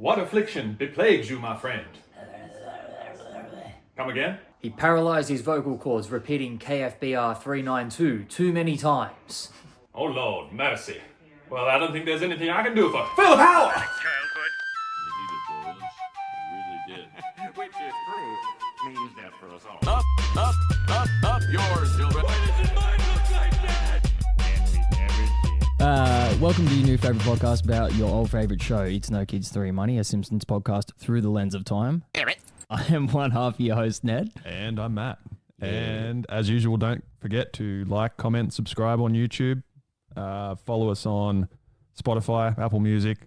What affliction beplagues you, my friend? Come again? He paralyzed his vocal cords repeating KFBR 392 too many times. Oh, Lord, mercy. Well, I don't think there's anything I can do for... Feel the power! Childhood. He needed those. He really did. Which is true. Means death for us all. Up yours, children. Why does your mind look like that? And we never did. Welcome to your new favourite podcast about your old favourite show. It's No Kids 3 Money, a Simpsons podcast through the lens of time. I am one half of your host, Ned. And I'm Matt. Yeah. And as usual, don't forget to like, comment, subscribe on YouTube. Follow us on Spotify, Apple Music.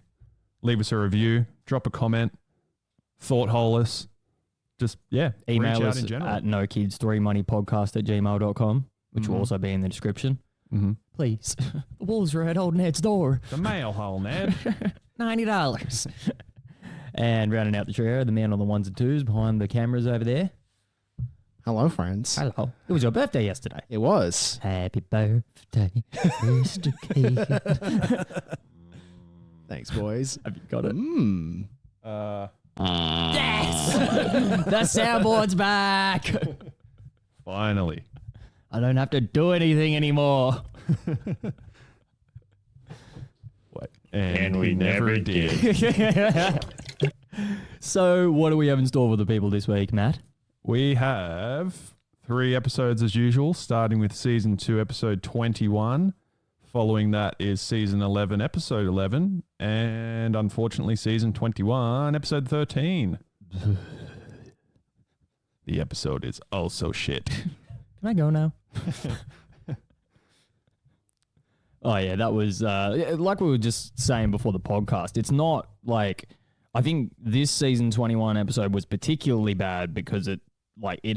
Leave us a review. Drop a comment. Thought hole us. Just, Email us in general. at nokids3moneypodcast@gmail.com, which will also be in the description. Mm-hmm. Please. The wolves are at old Ned's door. The mail hole, Ned. $90. And rounding out the trio, the man on the ones and twos behind the cameras over there. Hello, friends. Hello. It was your birthday yesterday. It was. Happy birthday, Mr. Kid. Thanks, boys. Have you got it? Yes! The soundboard's back. Finally. I don't have to do anything anymore. What? And we never did. So, what do we have in store for the people this week, Matt? We have 3 episodes as usual, starting with Season 2, Episode 21. Following that is Season 11, Episode 11. And unfortunately, Season 21, Episode 13. The episode is also shit. Can I go now? Oh, yeah, that was, like we were just saying before the podcast, it's not like, I think this Season 21 episode was particularly bad because it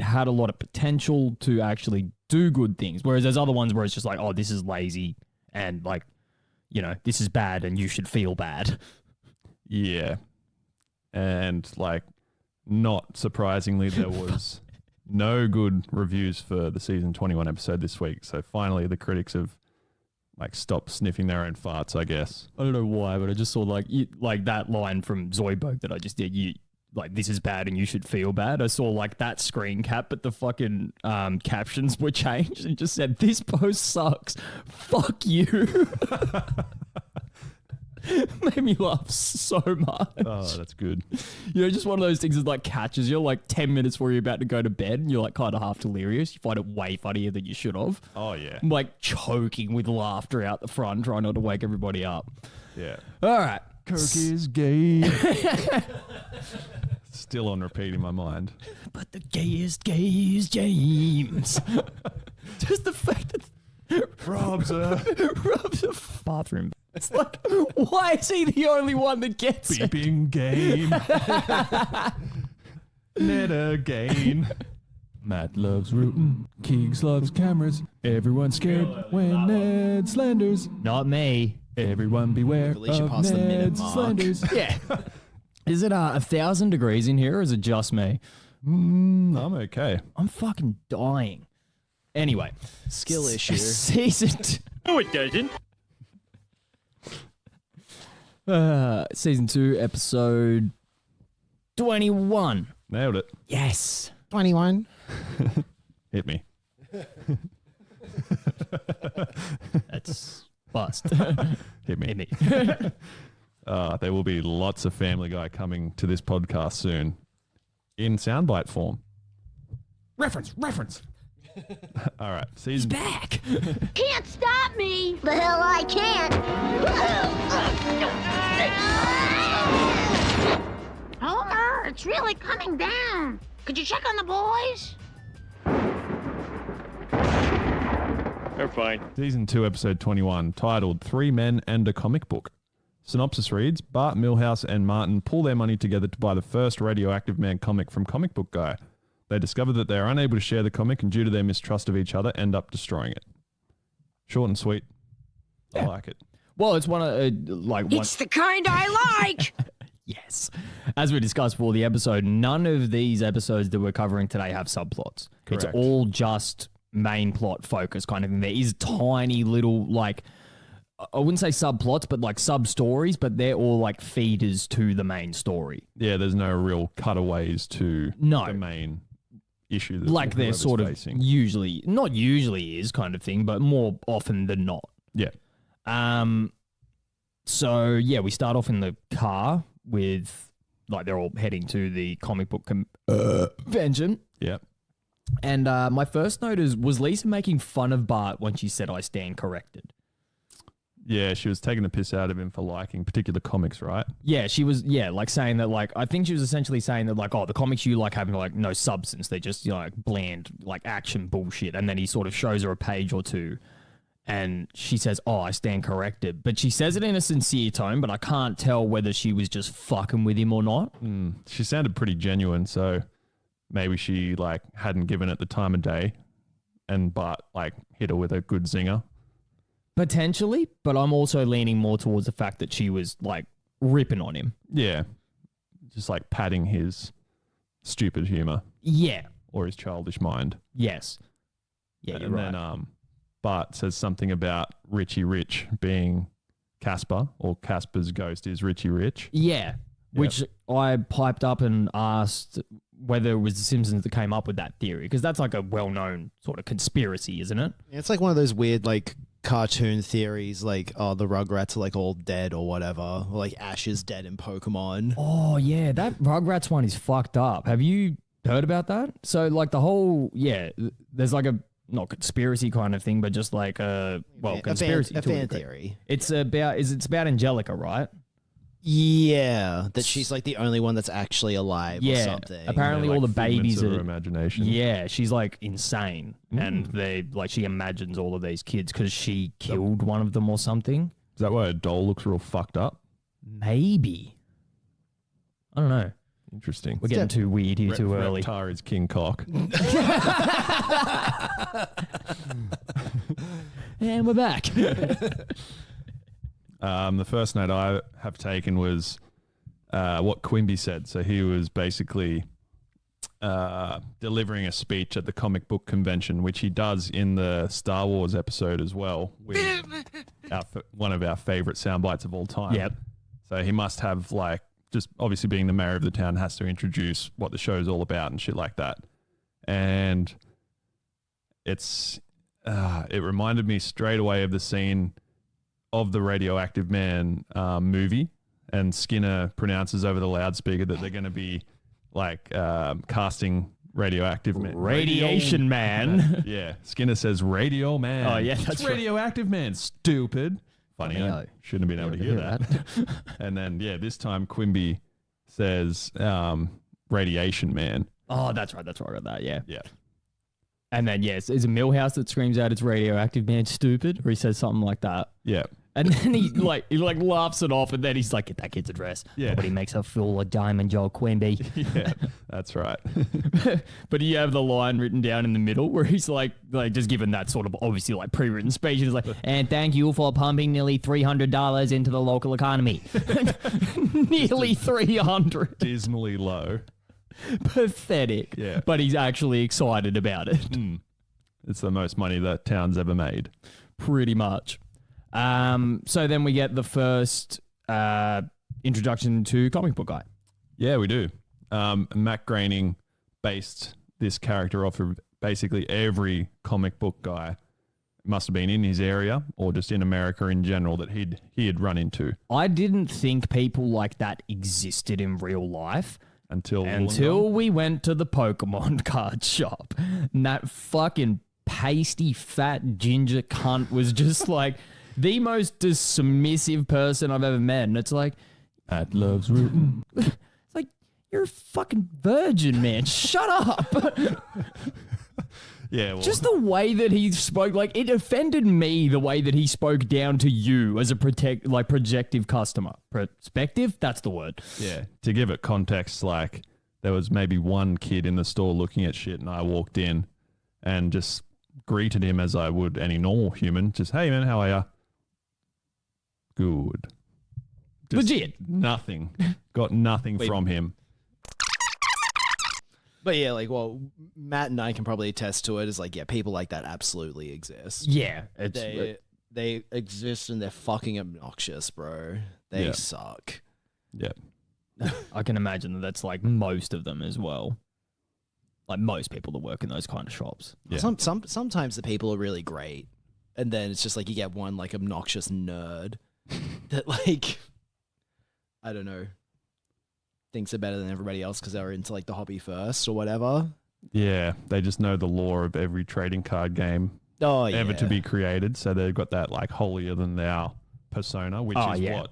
had a lot of potential to actually do good things. Whereas there's other ones where it's just like, oh, this is lazy and like, you know, this is bad and you should feel bad. Yeah. And like, not surprisingly, there was no good reviews for the Season 21 episode this week. So finally, the critics have like stopped sniffing their own farts, I guess. I don't know why, but I just saw like that line from Zoidberg that I just did. You like, this is bad and you should feel bad. I saw like that screen cap, but the fucking captions were changed and just said, "This post sucks. Fuck you." Made me laugh so much. Oh, that's good. You know, just one of those things that like catches you like 10 minutes before you're about to go to bed and you're like kind of half delirious. You find it way funnier than you should have. Oh, yeah. I'm like choking with laughter out the front, trying not to wake everybody up. Yeah. All right. Kirk is gay. Still on repeat in my mind. But the gayest gay is James. Just the fact that Rob's a bathroom. It's like, why is he the only one that gets it? beeping game. Ned again. Matt loves rootin'. Keegs loves cameras. Everyone's scared when Ned slanders. Not me. Everyone beware Felicia of passed the minute Ned's mark. slanders. Yeah. Is it 1,000 degrees in here or is it just me? I'm okay. I'm fucking dying. Anyway. Skill issue. Season 2. No, it doesn't. Season 2, episode 21. Nailed it. Yes. 21. Hit me. That's bust. Hit me. Hit me. There will be lots of Family Guy coming to this podcast soon in soundbite form. Reference. All right. Season Back. Can't stop me! The hell I can't! Homer, it's really coming down. Could you check on the boys? They're fine. Season 2, Episode 21, titled 3 Men and a Comic Book. Synopsis reads, Bart, Milhouse, and Martin pull their money together to buy the first Radioactive Man comic from Comic Book Guy. They discover that they are unable to share the comic and due to their mistrust of each other, end up destroying it. Short and sweet. I like it. Well, it's one of, It's the kind I like! Yes. As we discussed before the episode, none of these episodes that we're covering today have subplots. Correct. It's all just main plot focus kind of thing. There is tiny little, like, I wouldn't say subplots, but like sub stories, but they're all like feeders to the main story. Yeah, there's no real cutaways to the main issue. That Like they're whoever's sort of facing. not usually is kind of thing, but more often than not. Yeah. So yeah, we start off in the car with like they're all heading to the comic book convention. Yeah. And my first note was Lisa making fun of Bart when she said, "I stand corrected." Yeah, she was taking the piss out of him for liking particular comics, right? Yeah, she was, like saying that, like, I think she was essentially saying that, like, oh, the comics you like having, like, no substance. They're just, like, bland, like, action bullshit. And then he sort of shows her a page or two and she says, "Oh, I stand corrected." But she says it in a sincere tone, but I can't tell whether she was just fucking with him or not. She sounded pretty genuine, so maybe she, like, hadn't given it the time of day and Bart, like, hit her with a good zinger. Potentially, but I'm also leaning more towards the fact that she was like ripping on him. Yeah. Just like patting his stupid humor. Yeah. Or his childish mind. Yes. Yeah, you're right. Then Bart says something about Richie Rich being Casper, or Casper's ghost is Richie Rich. Yeah. Which I piped up and asked whether it was the Simpsons that came up with that theory, because that's like a well-known sort of conspiracy, isn't it? It's like one of those weird, like, cartoon theories, like, oh, the Rugrats are, like, all dead or whatever. Or, like, Ash is dead in Pokemon. Oh, yeah. That Rugrats one is fucked up. Have you heard about that? So, like, the whole, there's like a, not conspiracy kind of thing, but just like a, well, conspiracy. A fan theory. It's about Angelica, right? Yeah, that she's like the only one that's actually alive or something. Apparently all the babies of are her imagination. Yeah, she's like insane, and they like she imagines all of these kids because she killed one of them or something. Is that why a doll looks real fucked up? Maybe. I don't know. Interesting. We're getting too weird here too early. Reptar is King Cock. And we're back. The first note I have taken was what Quimby said. So he was basically delivering a speech at the comic book convention, which he does in the Star Wars episode as well, with one of our favorite sound bites of all time. Yep. So he must have, like, just obviously being the mayor of the town, has to introduce what the show's all about and shit like that. And it reminded me straight away of the scene of the Radioactive Man movie, and Skinner pronounces over the loudspeaker that they're going to be like casting Radioactive Man. Radiation Man. Yeah, Skinner says Radio Man. Oh, yeah, It's that's right. Radioactive Man. Stupid. Funny, I shouldn't have been able to hear that. And then, this time Quimby says Radiation Man. Oh, that's right. I got that. Yeah. Yeah. And then, is it Millhouse that screams out, "It's Radioactive Man, stupid," or he says something like that. Yeah. And then he laughs it off, and then he's like, "Get that kid's address." Yeah. Nobody makes a fool of Diamond Joe Quimby. Yeah, that's right. But you have the line written down in the middle where he's like just given that sort of obviously like pre-written speech. He's like, "And thank you for pumping nearly $300 into the local economy." Nearly 300. Dismally low. Pathetic. Yeah. But he's actually excited about it. It's the most money that town's ever made. Pretty much. So then we get the first introduction to Comic Book Guy. Yeah, we do. Matt Groening based this character off of basically every comic book guy. Must have been in his area or just in America in general that he had run into. I didn't think people like that existed in real life. Until we went to the Pokemon card shop. And that fucking pasty, fat, ginger cunt was just like the most dismissive person I've ever met. And it's like, Matt loves rooting. It's like, you're a fucking virgin, man. Shut up. Yeah, well, Just the way that he spoke, like, it offended me the way that he spoke down to you as a projective customer. Perspective? That's the word. yeah. To give it context, like there was maybe one kid in the store looking at shit, and I walked in and just greeted him as I would any normal human. Just, "Hey man, how are ya?" Good. Just Legit. Nothing. Got nothing from him. But yeah, like, well, Matt and I can probably attest to it. Is like, yeah, people like that absolutely exist. Yeah. they exist and they're fucking obnoxious, bro. They Yeah. suck. Yeah. I can imagine that that's like most of them as well. Like most people that work in those kind of shops. Yeah. Sometimes the people are really great, and then it's just like you get one like obnoxious nerd that like I don't know thinks are better than everybody else because they're into like the hobby first or whatever. Yeah, they just know the lore of every trading card game Oh yeah, ever to be created. So they've got that like holier than thou persona, which is what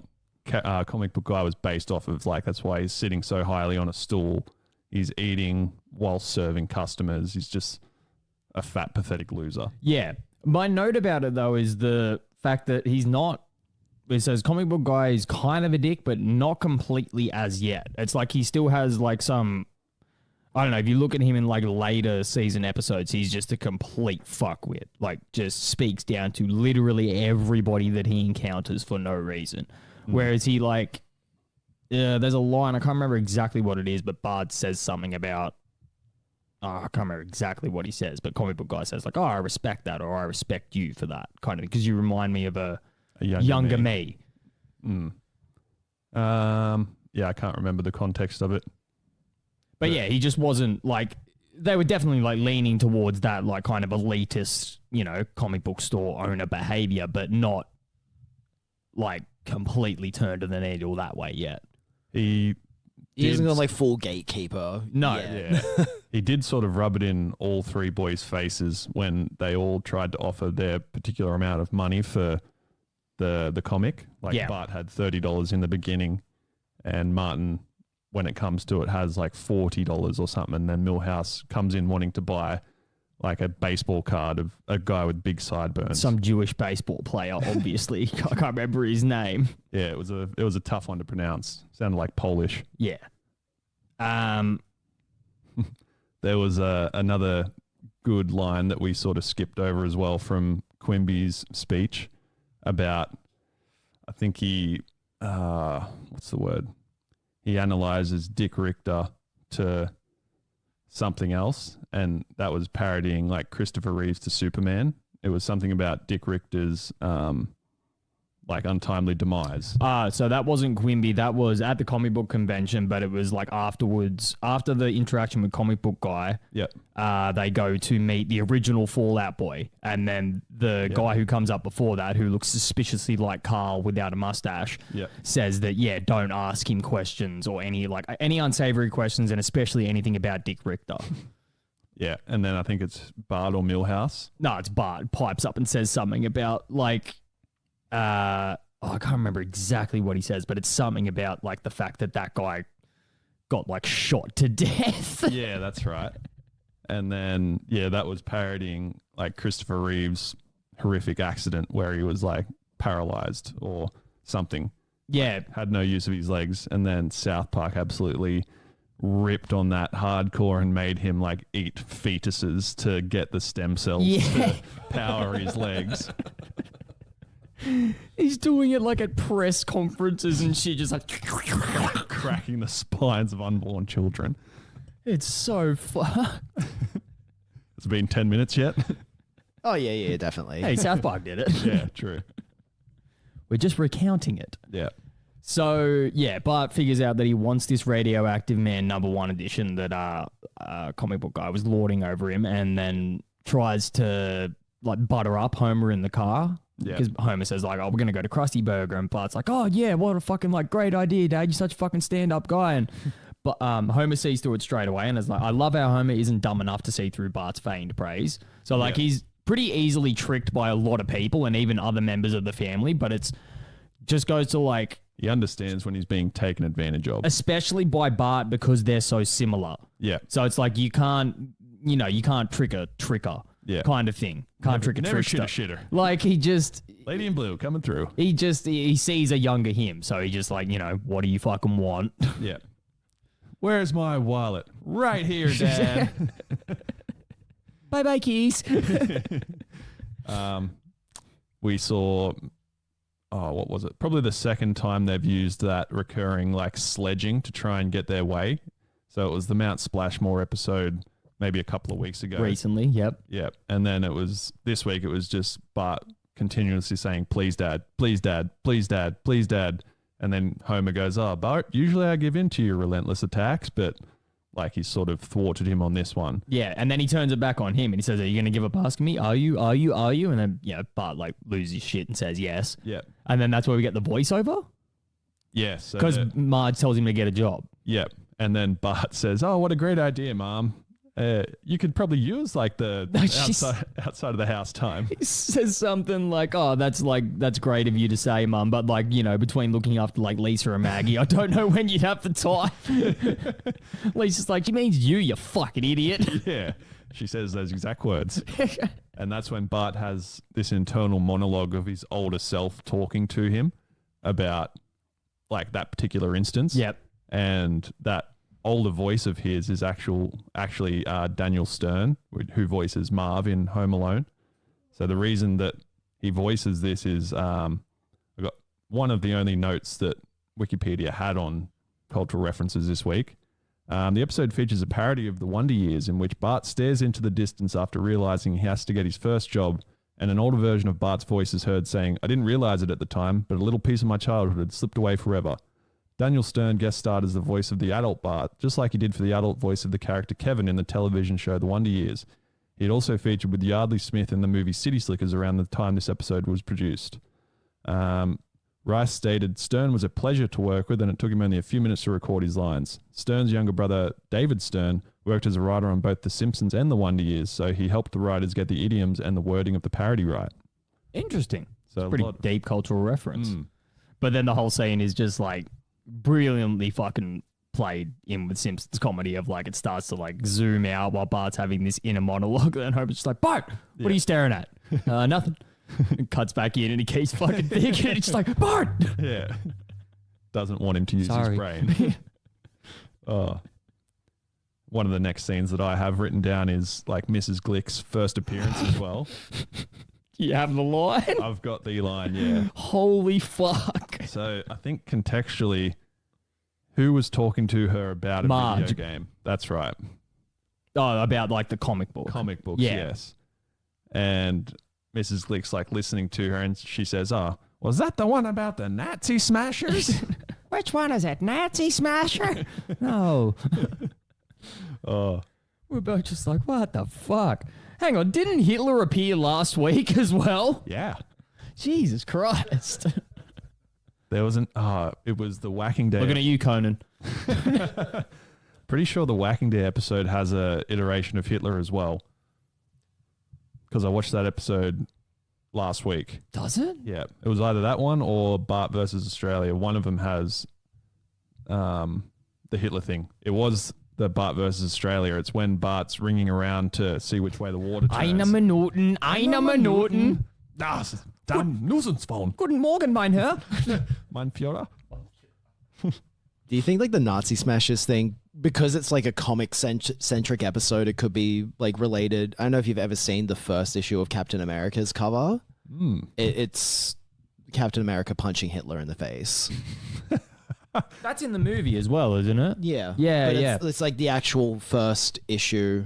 Comic Book Guy was based off of. Like that's why he's sitting so highly on a stool. He's eating while serving customers. He's just a fat, pathetic loser. Yeah. My note about it though is the fact that he's not. It says Comic Book Guy is kind of a dick, but not completely as yet. It's like he still has like some. I don't know, if you look at him in like later season episodes, he's just a complete fuckwit. Like just speaks down to literally everybody that he encounters for no reason. Whereas he like, there's a line, I can't remember exactly what it is, but Bard says something about, I can't remember exactly what he says, but Comic Book Guy says like, oh, I respect that, or I respect you for that kind of, because you remind me of a younger me. Yeah, I can't remember the context of it. But yeah, he just wasn't like, they were definitely like leaning towards that like kind of elitist, you know, comic book store owner behavior, but not like completely turned to the needle that way yet. He isn't gonna like full gatekeeper. No. yet. Yeah. He did sort of rub it in all three boys' faces when they all tried to offer their particular amount of money for the comic. Like Yeah. Bart had $30 in the beginning, and Martin, when it comes to it, has like $40 or something. And then Milhouse comes in wanting to buy like a baseball card of a guy with big sideburns. Some Jewish baseball player, obviously. I can't remember his name. Yeah, it was a tough one to pronounce. Sounded like Polish. Yeah. There was another good line that we sort of skipped over as well from Quimby's speech about, I think he, what's the word? He analyzes Dick Richter to something else, and that was parodying like Christopher Reeves to Superman. It was something about Dick Richter's like untimely demise. So that wasn't Quimby. That was at the comic book convention, but it was like afterwards, after the interaction with Comic Book Guy. Yep. They go to meet the original Fallout Boy, and then the guy who comes up before that, who looks suspiciously like Carl without a mustache, says that don't ask him questions or any unsavory questions, and especially anything about Dick Richter. Yeah, and then I think it's Bart or Milhouse. No, it's Bart pipes up and says something about like. I can't remember exactly what he says, but it's something about like the fact that guy got like shot to death. Yeah, that's right. And then, that was parodying like Christopher Reeve's horrific accident where he was like paralyzed or something. Yeah. Like, had no use of his legs. And then South Park absolutely ripped on that hardcore and made him like eat fetuses to get the stem cells to power his legs. He's doing it like at press conferences and shit, just like cracking the spines of unborn children. It's so fun. It's been 10 minutes yet? Oh yeah, definitely. Hey, South Park did it. Yeah, true. We're just recounting it. Yeah. So Bart figures out that he wants this Radioactive Man #1 edition that Comic Book Guy was lording over him, and then tries to like butter up Homer in the car. Yeah. Because Homer says like, oh, we're going to go to Krusty Burger. And Bart's like, oh yeah, what a fucking like great idea, Dad. You're such a fucking stand-up guy. And but Homer sees through it straight away and is like, I love how Homer isn't dumb enough to see through Bart's feigned praise. So like he's pretty easily tricked by a lot of people and even other members of the family, but it's just goes to like... He understands when he's being taken advantage of. Especially by Bart because they're so similar. Yeah. So it's like you can't trick a tricker. Yeah. Kind of thing. Can't trick a never trickster. shit a shitter. Like he just... Lady in blue coming through. He sees a younger him. So he just like, what do you fucking want? Yeah. Where's my wallet? Right here, Dad. Bye-bye, keys. We saw... Oh, what was it? Probably the second time they've used that recurring like sledging to try and get their way. So it was the Mount Splashmore episode maybe a couple of weeks ago. Recently, yep. Yep. And then it was this week, it was just Bart continuously saying, please, Dad, please, Dad, please, Dad, please, Dad. And then Homer goes, oh, Bart, usually I give in to your relentless attacks, but like he sort of thwarted him on this one. Yeah, and then he turns it back on him and he says, are you going to give up asking me? Are you? And then, Bart like loses shit and says yes. Yeah. And then that's where we get the voiceover? Yes. Because Marge tells him to get a job. Yep. And then Bart says, oh, what a great idea, Mom. You could probably use like the outside of the house time. He says something like, oh, that's great of you to say, Mum, but like, between looking after like Lisa and Maggie, I don't know when you'd have the time. Lisa's like, she means you fucking idiot. Yeah. She says those exact words. And that's when Bart has this internal monologue of his older self talking to him about like that particular instance. Yep. And that older voice of his is actually Daniel Stern, who voices Marv in Home Alone. So the reason that he voices this is I got one of the only notes that Wikipedia had on cultural references this week. The episode features a parody of the Wonder Years in which Bart stares into the distance after realizing he has to get his first job, and an older version of Bart's voice is heard saying, I didn't realize it at the time, but a little piece of my childhood had slipped away forever. Daniel Stern guest starred as the voice of the adult Bart, just like he did for the adult voice of the character Kevin in the television show The Wonder Years. He had also featured with Yardley Smith in the movie City Slickers around the time this episode was produced. Rice stated, Stern was a pleasure to work with and it took him only a few minutes to record his lines. Stern's younger brother, David Stern, worked as a writer on both The Simpsons and The Wonder Years, so he helped the writers get the idioms and the wording of the parody right. Interesting. So it's a pretty deep cultural reference. But then the whole scene is just like brilliantly fucking played in with Simpsons comedy of like it starts to like zoom out while Bart's having this inner monologue and Homer's just like, Bart, what are you staring at? Nothing. It cuts back in and he keeps fucking thinking and it's just like, Bart! Yeah. Doesn't want him to use his brain. One of the next scenes that I have written down is like Mrs. Glick's first appearance as well. You have the line? I've got the line, yeah. Holy fuck. So I think contextually, who was talking to her about a Marge. video game? That's right. Oh, about like the comic book. Comic books, yes. And Mrs. Glick's like listening to her and she says, oh, was that the one about the Nazi smashers? Which one is it? Nazi smasher? No. Oh. We're both just like, what the fuck? Hang on, didn't Hitler appear last week as well? Yeah. Jesus Christ. There was it was the Whacking Day. Looking at you, Conan. Pretty sure the Whacking Day episode has a iteration of Hitler as well. Because I watched that episode last week. Does it? Yeah. It was either that one or Bart versus Australia. One of them has the Hitler thing. It was the Bart versus Australia. It's when Bart's ringing around to see which way the water turns. Eine Minuten. Das dann Nussensphone. Guten Morgen, mein Herr. Mein Führer. Do you think like the Nazi Smashers thing, because it's like a comic centric episode, it could be like related? I don't know if you've ever seen the first issue of Captain America's cover. It's Captain America punching Hitler in the face. That's in the movie as well, isn't it? Yeah. Yeah, But yeah. It's like the actual first issue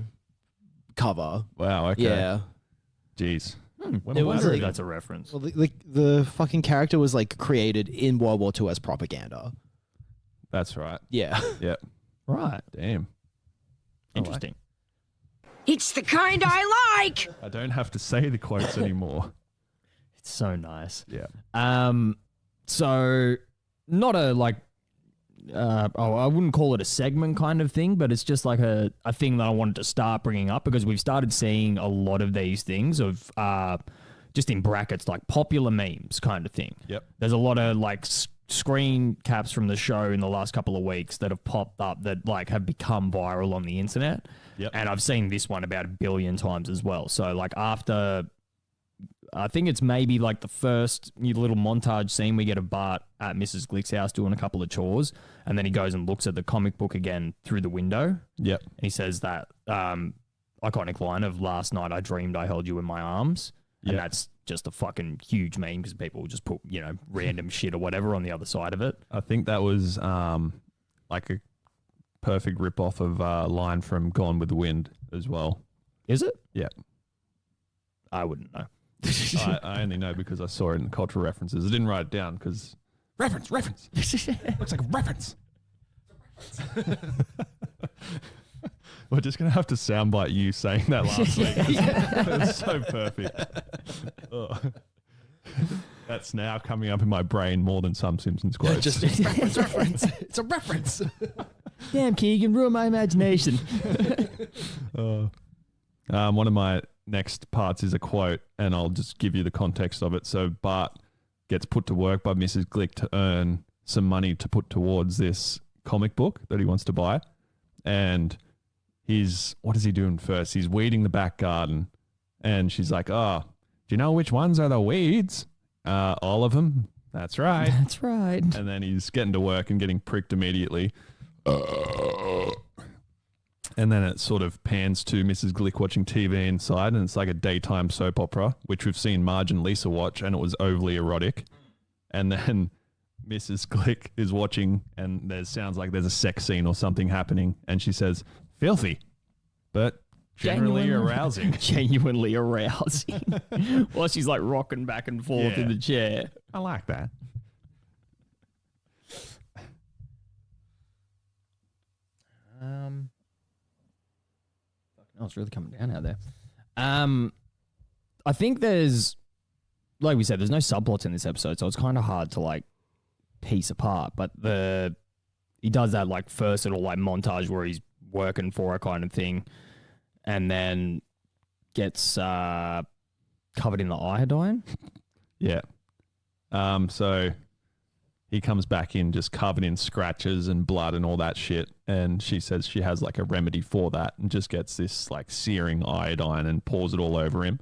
cover. Wow, okay. Yeah. Jeez. When It was was that? like- That's a reference. Well, the fucking character was like created in World War II as propaganda. That's right. Yeah. Yep. Right. Damn. Interesting. It's the kind I like. I don't have to say the quotes anymore. It's so nice. Yeah. So not a like, I wouldn't call it a segment kind of thing, but it's just like a thing that I wanted to start bringing up because we've started seeing a lot of these things of, just in brackets, like popular memes kind of thing. Yep. There's a lot of like screen caps from the show in the last couple of weeks that have popped up that like have become viral on the internet. Yep. And I've seen this one about 1 billion times as well. So like after, I think it's maybe like the first little montage scene we get of Bart at Mrs. Glick's house doing a couple of chores. And then he goes and looks at the comic book again through the window. Yep. And he says that iconic line of last night I dreamed I held you in my arms. And Yep. that's just a fucking huge meme because people just put, random shit or whatever on the other side of it. I think that was like a perfect rip-off of a line from Gone with the Wind as well. Is it? Yeah. I wouldn't know. I only know because I saw it in cultural references. I didn't write it down because reference. Looks like a reference. We're just gonna have to soundbite you saying that last week. It's so perfect. Oh. That's now coming up in my brain more than some Simpsons quotes. Just reference. It's a reference. Damn, Keegan, ruin my imagination. One of my next parts is a quote, and I'll just give you the context of it. So Bart gets put to work by Mrs. Glick to earn some money to put towards this comic book that he wants to buy. And what is he doing first? He's weeding the back garden. And she's like, oh, do you know which ones are the weeds? All of them. That's right. That's right. And then he's getting to work and getting pricked immediately. And then it sort of pans to Mrs. Glick watching TV inside, and it's like a daytime soap opera, which we've seen Marge and Lisa watch, and it was overly erotic. And then Mrs. Glick is watching, and there sounds like there's a sex scene or something happening, and she says, filthy, but generally arousing. Genuinely arousing. While she's like rocking back and forth in the chair. I like that. Oh, it's really coming down out there. I think there's, like we said, there's no subplots in this episode, so it's kind of hard to like piece apart. But he does that like first little like montage where he's working for her kind of thing, and then gets covered in the iodine. Yeah. So he comes back in just covered in scratches and blood and all that shit. And she says she has like a remedy for that and just gets this like searing iodine and pours it all over him.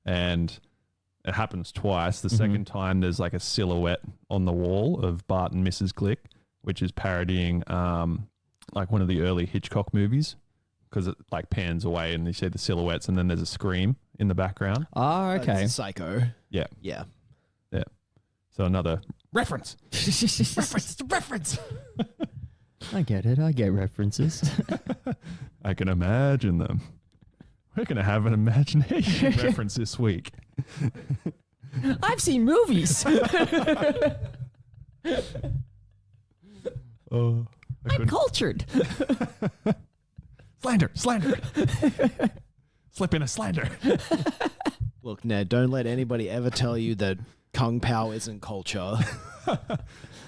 And it happens twice. The second time there's like a silhouette on the wall of Bart and Mrs. Glick, which is parodying like one of the early Hitchcock movies, because it like pans away and you see the silhouettes and then there's a scream in the background. Oh, okay. Psycho. Yeah. Yeah. Yeah. So another reference. Reference. I get it. I get references. I can imagine them. We're going to have an imagination reference this week. I've seen movies. Oh, I'm cultured. Slander. Slip in a slander. Look, Ned, don't let anybody ever tell you that Kung Pao isn't culture. I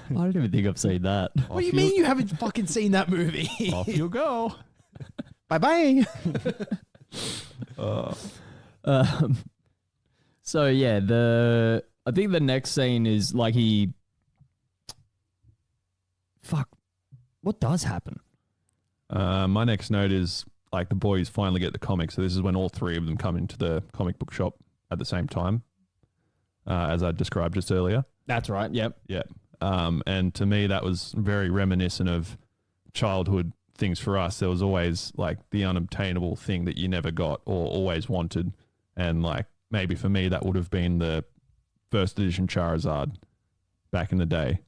don't even think I've seen that. What do you mean you haven't fucking seen that movie? Off you go. Bye-bye. So yeah, I think the next scene is like what does happen? My next note is like the boys finally get the comic. So this is when all three of them come into the comic book shop at the same time, as I described just earlier. That's right. Yep. Yeah. And to me, that was very reminiscent of childhood things for us. There was always like the unobtainable thing that you never got or always wanted. And like maybe for me, that would have been the first edition Charizard back in the day,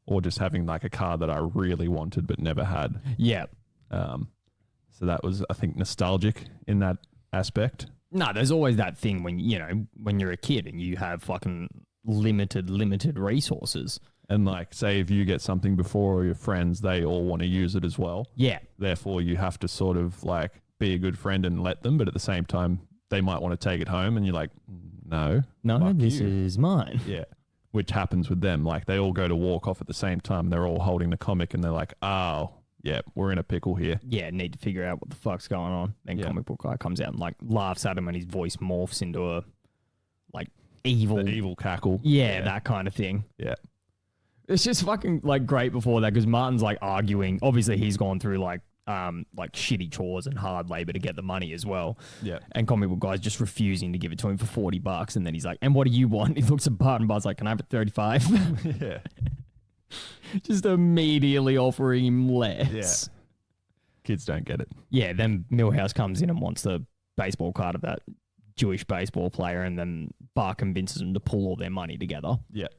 or just having like a card that I really wanted but never had. Yeah. So that was, I think, nostalgic in that aspect. No, there's always that thing when you're a kid and you have fucking limited resources. And like, say if you get something before your friends, they all want to use it as well. Yeah. Therefore, you have to sort of like be a good friend and let them, but at the same time, they might want to take it home and you're like, no, this is mine. Yeah. Which happens with them. Like they all go to walk off at the same time. They're all holding the comic and they're like, oh, yeah, we're in a pickle here. Yeah, need to figure out what the fuck's going on. Then comic book guy comes out and like laughs at him and his voice morphs into a like evil. The evil cackle. Yeah, that kind of thing. Yeah. It's just fucking like great before that because Martin's like arguing. Obviously, he's gone through like shitty chores and hard labor to get the money as well. Yeah. And comic book guy's just refusing to give it to him for $40. And then he's like, and what do you want? He looks at Bart and Bart's like, can I have it 35? Yeah. Just immediately offering him less. Yeah. Kids don't get it. Yeah, then Milhouse comes in and wants the baseball card of that Jewish baseball player, and then Bart convinces them to pull all their money together. Yeah.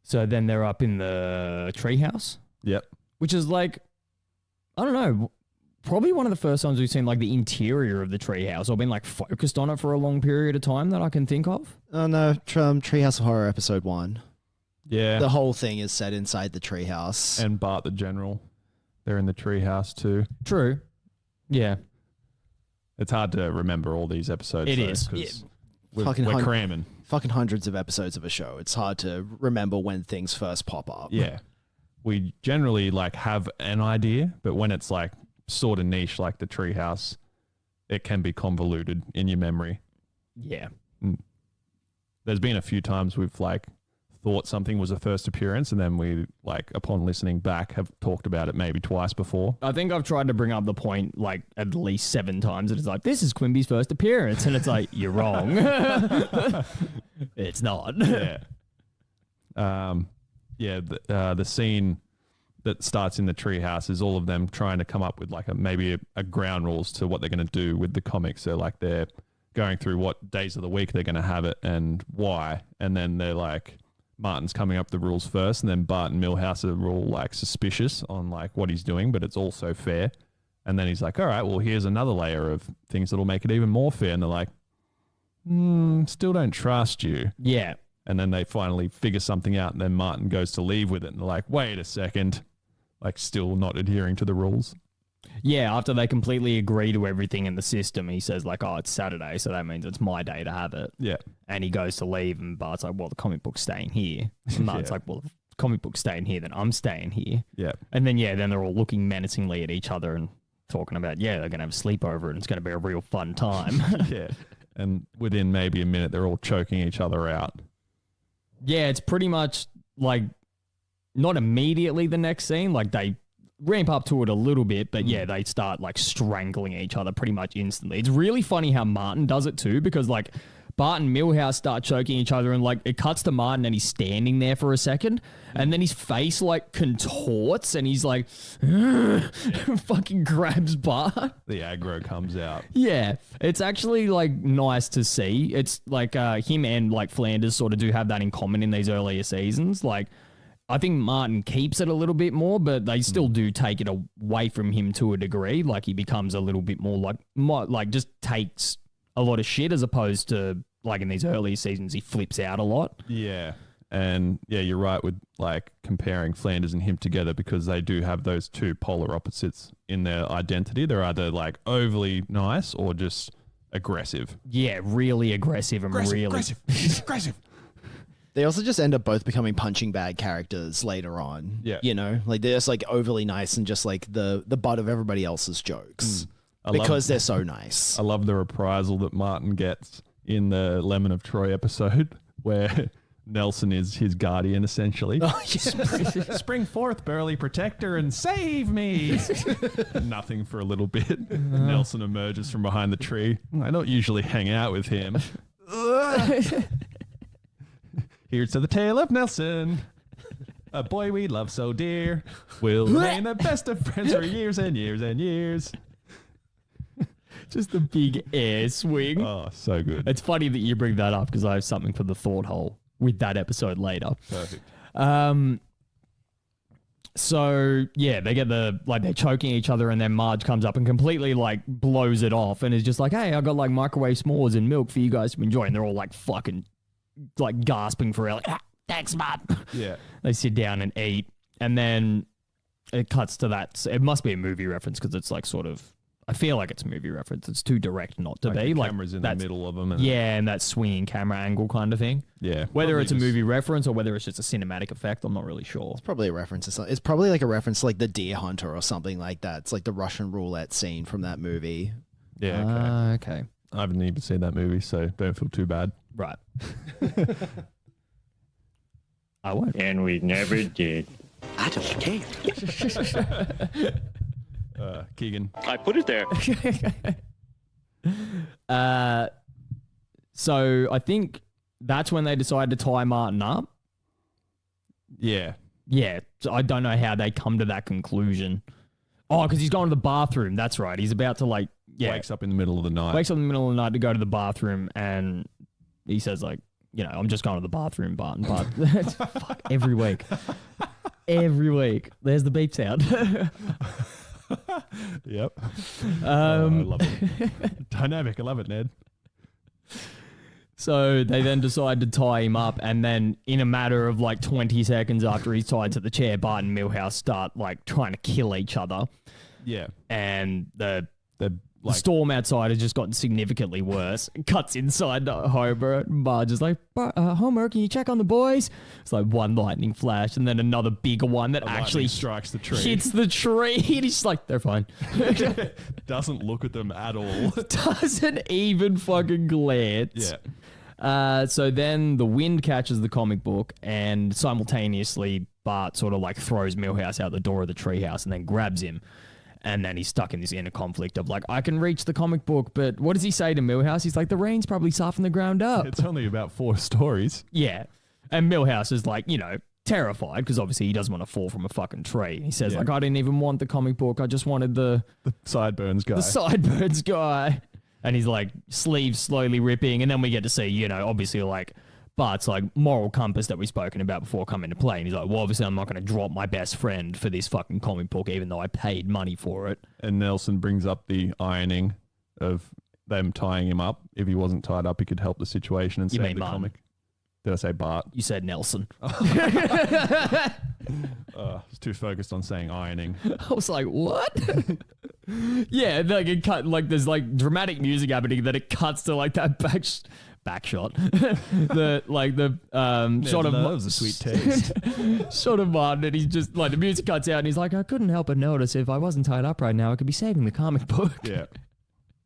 So then they're up in the treehouse. Yep. Which is like, I don't know. probably one of the first times we've seen like the interior of the treehouse or been like focused on it for a long period of time that I can think of. Oh no, Treehouse of Horror episode 1. Yeah. The whole thing is set inside the treehouse. And Bart the General. They're in the treehouse too. True. Yeah. It's hard to remember all these episodes. It though, is. 'cause Fucking we're cramming. Fucking hundreds of episodes of a show. It's hard to remember when things first pop up. Yeah. We generally like have an idea, but when it's like sort of niche like the treehouse, it can be convoluted in your memory. Yeah. There's been a few times we've like thought something was a first appearance, and then we like upon listening back have talked about it maybe twice before. I think I've tried to bring up the point like at least 7 times. And it's like, this is Quimby's first appearance. And it's like, you're wrong. It's not. Yeah. The scene that starts in the treehouse is all of them trying to come up with like maybe a ground rules to what they're going to do with the comic. So like they're going through what days of the week they're going to have it and why. And then they're like, Martin's coming up with the rules first, and then Bart and Milhouse are all like suspicious on like what he's doing, but it's also fair. And then he's like, all right, well, here's another layer of things that'll make it even more fair. And they're like, still don't trust you. Yeah. And then they finally figure something out, and then Martin goes to leave with it. And they're like, wait a second, like still not adhering to the rules. Yeah, after they completely agree to everything in the system, he says like, oh, it's Saturday, so that means it's my day to have it. Yeah. And he goes to leave, and Bart's like, well, the comic book's staying here. And Martin's like, well, if the comic book's staying here, then I'm staying here. Yeah. And then, then they're all looking menacingly at each other and talking about, they're going to have a sleepover, and it's going to be a real fun time. Yeah. And within maybe a minute, they're all choking each other out. Yeah, it's pretty much like not immediately the next scene. Like they ramp up to it a little bit, but they start like strangling each other pretty much instantly. It's really funny how Martin does it too, because like Bart and Milhouse start choking each other, and like it cuts to Martin and he's standing there for a second, and then his face like contorts and he's like fucking grabs Bart. The aggro comes out. Yeah, it's actually like nice to see. It's like him and like Flanders sort of do have that in common in these earlier seasons. Like I think Martin keeps it a little bit more, but they still do take it away from him to a degree. Like he becomes a little bit more like just takes a lot of shit, as opposed to like in these earlier seasons, he flips out a lot. Yeah. And yeah, you're right with like comparing Flanders and him together, because they do have those two polar opposites in their identity. They're either like overly nice or just aggressive. Yeah, really aggressive and aggressive. They also just end up both becoming punching bag characters later on. Yeah. You know, like they're just like overly nice and just like the butt of everybody else's jokes because they're so nice. I love the reprisal that Martin gets in the Lemon of Troy episode where Nelson is his guardian, essentially. Oh, yeah. Spring forth, burly protector, and save me. Nothing for a little bit. Nelson emerges from behind the tree. I don't usually hang out with him. Here's to the tale of Nelson, a boy we love so dear. We'll remain the best of friends for years and years and years. Just a big air swing. Oh, so good. It's funny that you bring that up, because I have something for the thought hole with that episode later. Perfect. So yeah, they get they're choking each other, and then Marge comes up and completely like blows it off and is just like, hey, I got like microwave s'mores and milk for you guys to enjoy. And they're all like fucking like gasping for air, like, thanks, Mom. Yeah. They sit down and eat, and then it cuts to that. It must be a movie reference, because it's like sort of, I feel like it's a movie reference. It's too direct not to be. The like camera's in the middle of them. And and that swinging camera angle kind of thing. Yeah. Whether it's a movie reference or whether it's just a cinematic effect, I'm not really sure. It's probably a reference to something. It's probably like a reference to like the Deer Hunter or something like that. It's like the Russian roulette scene from that movie. Yeah. Okay. I haven't even seen that movie, so don't feel too bad. Right. I won't. And we never did. I don't care. Keegan. I put it there. So I think that's when they decided to tie Martin up. Yeah. Yeah. So I don't know how they come to that conclusion. Oh, because he's going to the bathroom. That's right. He's about to like, Wakes up in the middle of the night. Wakes up in the middle of the night to go to the bathroom, and he says like, I'm just going to the bathroom, Barton. But fuck, every week. Every week. There's the beep sound. Yep. I love it. Dynamic. I love it, Ned. So they then decide to tie him up, and then in a matter of like 20 seconds after he's tied to the chair, Bart and Milhouse start like trying to kill each other. Yeah. And the like, storm outside has just gotten significantly worse. Cuts inside to Homer. Marge is like, Homer, can you check on the boys? It's like one lightning flash and then another bigger one that actually strikes the tree. hits the tree. And he's just like, they're fine. Doesn't look at them at all. Doesn't even fucking glance. Yeah. So then the wind catches the comic book, and simultaneously Bart sort of like throws Milhouse out the door of the treehouse and then grabs him. And then he's stuck in this inner conflict of like, I can reach the comic book, but what does he say to Milhouse? He's like, the rain's probably softened the ground up. It's only about 4 stories. Yeah. And Milhouse is like, you know, terrified because obviously he doesn't want to fall from a fucking tree. He says like, I didn't even want the comic book. I just wanted the Sideburns guy. The sideburns guy. And he's like sleeves slowly ripping. And then we get to see, you know, obviously like Bart's like moral compass that we've spoken about before come into play. And he's like, well, obviously I'm not going to drop my best friend for this fucking comic book, even though I paid money for it. And Nelson brings up the ironing of them tying him up. If he wasn't tied up, he could help the situation and You save mean the Martin. comic. Did I say Bart? You said Nelson. I was too focused on saying ironing. I was like, what? Yeah, like it cut, like there's like dramatic music happening, then it cuts to like that back shot. the shot of loves a sweet taste. shot of Martin, and he's just like the music cuts out, and he's like, I couldn't help but notice if I wasn't tied up right now, I could be saving the comic book. Yeah.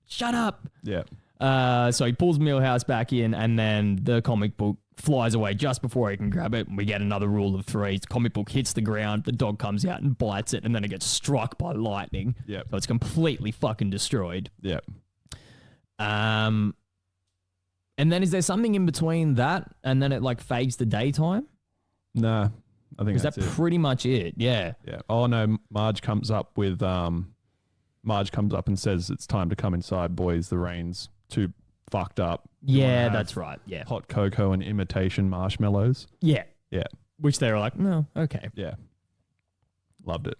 Shut up. Yeah. So he pulls Milhouse back in, and then the comic book flies away just before he can grab it. And we get another rule of 3. The comic book hits the ground, the dog comes out and bites it, and then it gets struck by lightning. Yep. So it's completely fucking destroyed. Yeah. And then is there something in between that and then it like fades to daytime? Nah, I think Is that's that it. pretty much it? Yeah. Yeah. Oh no, Marge comes up and says it's time to come inside, boys. The rain's too fucked up. You wanna Yeah, have that's right. Yeah. hot cocoa and imitation marshmallows. Yeah. Yeah. Which they were like, no, okay. Yeah. Loved it.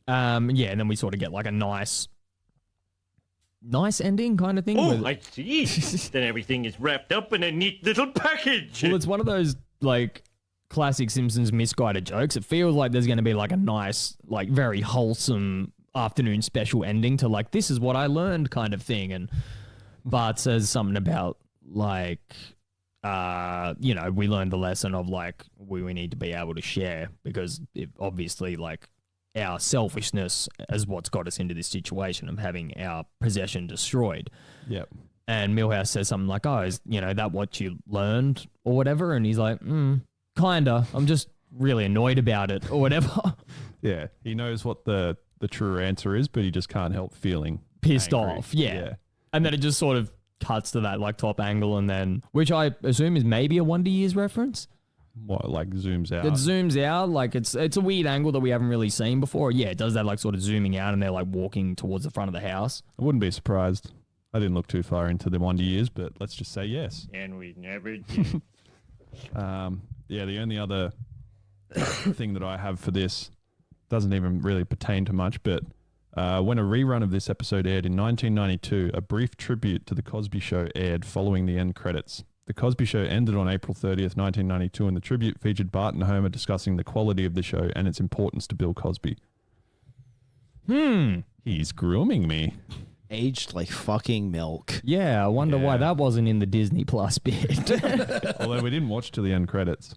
Yeah, and then we sort of get like a nice ending kind of thing. Oh, with- I see. Then everything is wrapped up in a neat little package. Well, it's one of those like classic Simpsons misguided jokes. It feels like there's going to be like a nice, like very wholesome afternoon special ending to like, this is what I learned kind of thing. And Bart says something about like, you know, we learned the lesson of like, we need to be able to share because obviously like our selfishness is what's got us into this situation of having our possession destroyed. Yep. And Milhouse says something like, oh, is, you know, that what you learned or whatever? And he's like, kinda. I'm just really annoyed about it or whatever. Yeah. He knows what the true answer is, but he just can't help feeling Pissed angry. off. Yeah. And then it just sort of cuts to that like top angle and then, which I assume is maybe a Wonder Years reference. What, like zooms out? It zooms out, like it's a weird angle that we haven't really seen before. Yeah, it does that like sort of zooming out and they're like walking towards the front of the house. I wouldn't be surprised. I didn't look too far into the Wonder Years, but let's just say yes. And we never did. Yeah, the only other thing that I have for this doesn't even really pertain to much, but when a rerun of this episode aired in 1992, a brief tribute to The Cosby Show aired following the end credits. The Cosby Show ended on April 30th, 1992, and the tribute featured Bart and Homer discussing the quality of the show and its importance to Bill Cosby. He's grooming me. Aged like fucking milk. Yeah, I wonder why Yeah. that wasn't in the Disney Plus bit. Although we didn't watch till the end credits.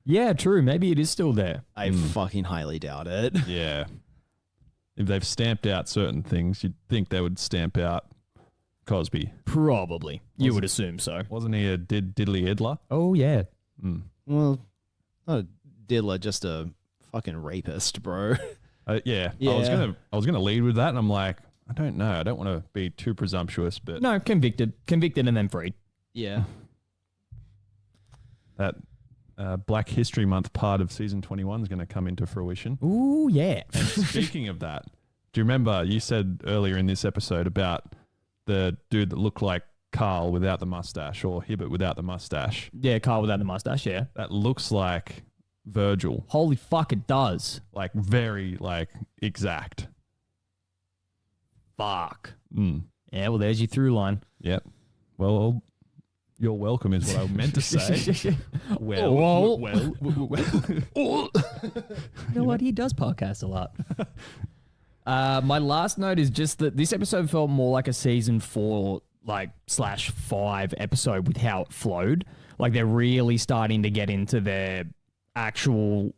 Yeah, true. Maybe it is still there. I fucking highly doubt it. Yeah. If they've stamped out certain things, you'd think they would stamp out Cosby. Probably. You would assume so. Wasn't he a diddly idler? Oh, yeah. Well, not a diddler, just a fucking rapist, bro. Yeah. Yeah. I was gonna lead with that, and I'm like, I don't know. I don't want to be too presumptuous, but No, convicted and then freed. Yeah. that Black History Month part of season 21 is going to come into fruition. Ooh, yeah. And speaking of that, do you remember you said earlier in this episode about the dude that looked like Carl without the mustache or Hibbert without the mustache? Yeah, Carl without the mustache, yeah. That looks like Virgil, Holy fuck, it does. like very like exact. Fuck. Mm. Yeah, well, there's your through line. Yep. Well, you're welcome is what I meant to say. Well. well. You know what? He does podcast a lot. My last note is just that this episode felt more like a season 4 /5 episode with how it flowed. Like they're really starting to get into their actual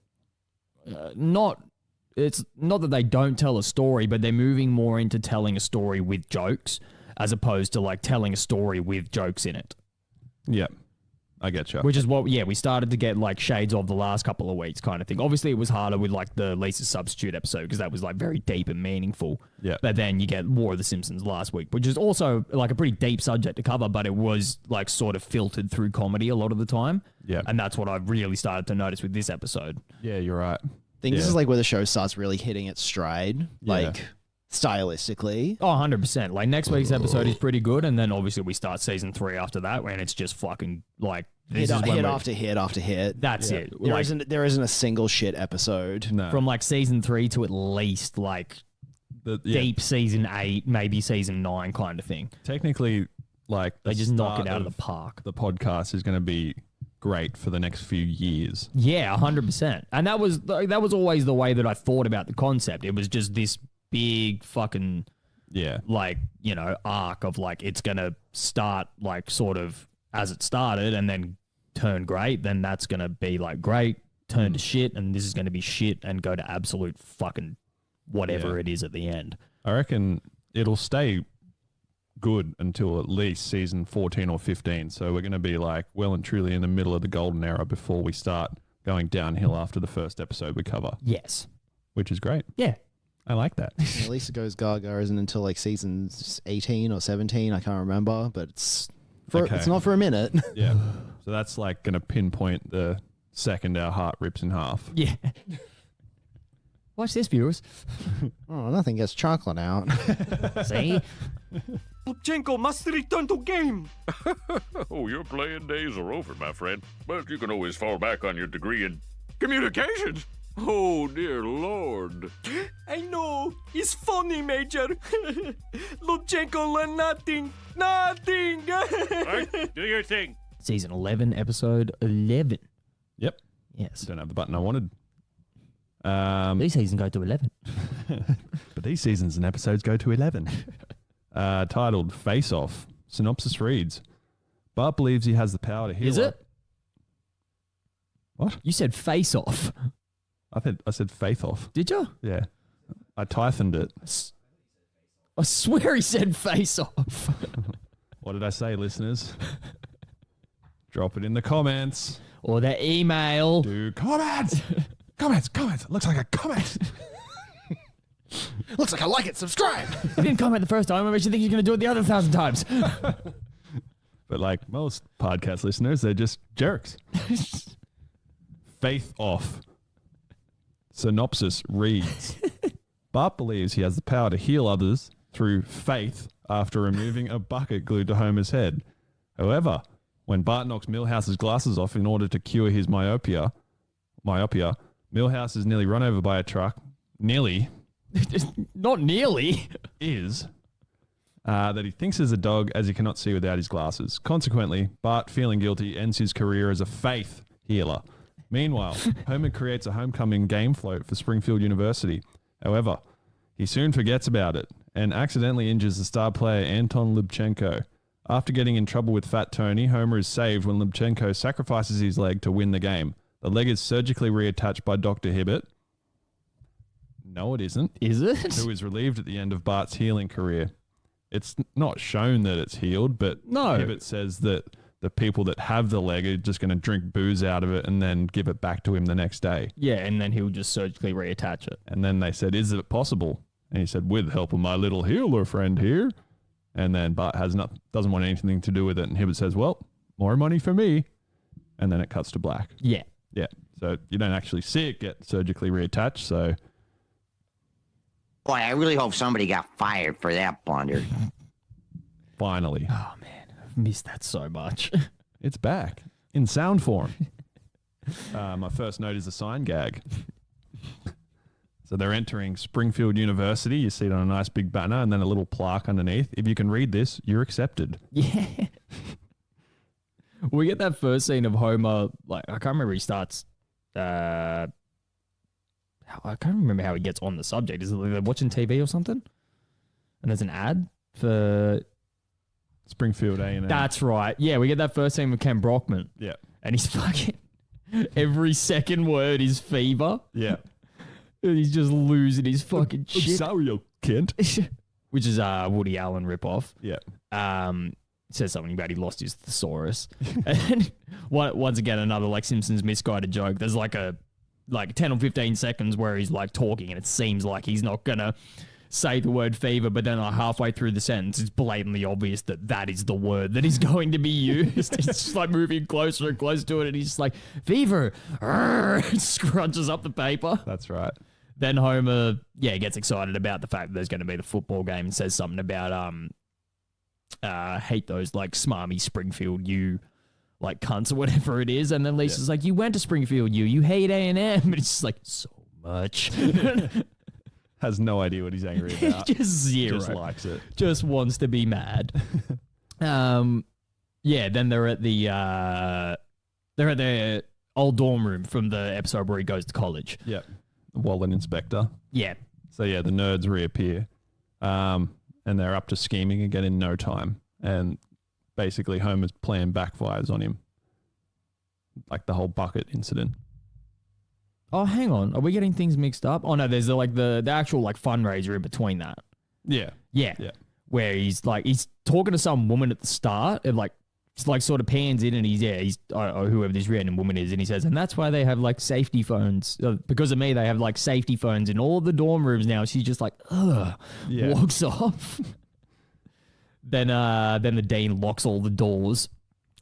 it's not that they don't tell a story, but they're moving more into telling a story with jokes as opposed to like telling a story with jokes in it. Yep. I get you. Which is what, we started to get like shades of the last couple of weeks kind of thing. Obviously, it was harder with like the Lisa Substitute episode because that was like very deep and meaningful. Yeah. But then you get more of The Simpsons last week, which is also like a pretty deep subject to cover, but it was like sort of filtered through comedy a lot of the time. Yeah. And that's what I've really started to notice with this episode. Yeah, you're right. I think this Yeah. is like where the show starts really hitting its stride, like Yeah. stylistically. Oh, 100%. Like next week's episode is pretty good. And then obviously we start season 3 after that when it's just fucking like this is when Hit we're- after hit after hit. That's it. There Like, isn't a single shit episode. No. from like season 3 to at least like deep season 8, maybe season 9 kind of thing. Technically, like They the just knock it start out of the park. The podcast is going to be great for the next few years. Yeah, 100%. And that was always the way that I thought about the concept. It was just this big fucking Yeah. like, arc of like it's going to start like sort of as it started and then turn great, then that's going to be like great, turn to shit, and this is going to be shit and go to absolute fucking whatever Yeah. it is at the end. I reckon it'll stay good until at least season 14 or 15. So we're going to be like well and truly in the middle of the golden era before we start going downhill after the first episode we cover, Yes. which is great. Yeah. I like that. At least it goes Gaga isn't until like season 18 or 17. I can't remember, but it's not for a minute. Yeah. So that's like going to pinpoint the second our heart rips in half. Yeah. Watch this, viewers. Oh, nothing gets chocolate out. See? Lubchenko must return to game. Oh, your playing days are over, my friend. But you can always fall back on your degree in communications. Oh, dear Lord. I know. It's funny, Major. Lubchenko learned nothing. Nothing. Right, do your thing. Season 11, episode 11. Yep. Yes. Don't have the button I wanted. These seasons go to 11. But these seasons and episodes go to 11. Titled Face Off. Synopsis reads, Bart believes he has the power to heal. Is it? What? You said face off. I said Faith Off. Did you? Yeah. I typhoned it. I swear he said face off. What did I say, listeners? Drop it in the comments. Or the email. Do comments. Comments. Looks like a comment. Looks like I like it. Subscribe. You didn't comment the first time. I bet you think you're going to do it the other 1,000 times. But like most podcast listeners, they're just jerks. Faith Off. Synopsis reads, Bart believes he has the power to heal others through faith after removing a bucket glued to Homer's head. However, when Bart knocks Milhouse's glasses off in order to cure his myopia, Milhouse is nearly run over by a truck. Nearly Not nearly. is that he thinks is a dog as he cannot see without his glasses. Consequently, Bart, feeling guilty, ends his career as a faith healer. Meanwhile, Homer creates a homecoming game float for Springfield University. However, he soon forgets about it and accidentally injures the star player Anton Lubchenko. After getting in trouble with Fat Tony, Homer is saved when Lubchenko sacrifices his leg to win the game. The leg is surgically reattached by Dr. Hibbert. No, it isn't. Is it? Who is relieved at the end of Bart's healing career. It's not shown that it's healed, but No. Hibbert says that the people that have the leg are just going to drink booze out of it and then give it back to him the next day. Yeah, and then he'll just surgically reattach it. And then they said, is it possible? And he said, with the help of my little healer friend here. And then Bart doesn't want anything to do with it. And Hibbert says, well, more money for me. And then it cuts to black. Yeah. Yeah. So you don't actually see it get surgically reattached. So Boy, I really hope somebody got fired for that blunder. finally, Oh, man. I've missed that so much. it's back in sound form. My first note is a sign gag. So they're entering Springfield University. You see it on a nice big banner and then a little plaque underneath. If you can read this, you're accepted. Yeah. We get that first scene of Homer, like, I can't remember he starts, I can't remember how he gets on the subject. Is it like they're watching TV or something? And there's an ad for... Springfield A&M. That's right. Yeah, we get that first scene with Ken Brockman. Yeah. And he's fucking... Every second word is fever. Yeah. And he's just losing his fucking shit. Sorry, Kent. Which is a Woody Allen ripoff. Yeah. Says something about he lost his thesaurus. And once again, another like Simpsons misguided joke. There's like 10 or 15 seconds where he's like talking and it seems like he's not gonna say the word fever, but then like halfway through the sentence, it's blatantly obvious that is the word that is going to be used. It's just like moving closer and closer to it, and he's just like, fever, scrunches up the paper. That's right. Then Homer, gets excited about the fact that there's going to be the football game and says something about, hate those like smarmy Springfield U like cunts or whatever it is. And then Lisa's like, you went to Springfield U, you hate A&M. And it's just like, so much. Has no idea what he's angry about. Just zero. Just likes it. Just wants to be mad. Then they're at the old dorm room from the episode where he goes to college. Yeah. Wallen Inspector. Yeah. So yeah, the nerds reappear. And they're up to scheming again in no time. And basically Homer's plan backfires on him. Like the whole bucket incident. Oh, hang on. Are we getting things mixed up? Oh no, there's the actual like fundraiser in between that. Yeah. Yeah. Yeah. Where he's talking to some woman at the start and like just like sort of pans in and he's whoever this random woman is, and he says, and that's why they have like safety phones. Because of me, they have like safety phones in all the dorm rooms now. She's just like, walks off. Then the dean locks all the doors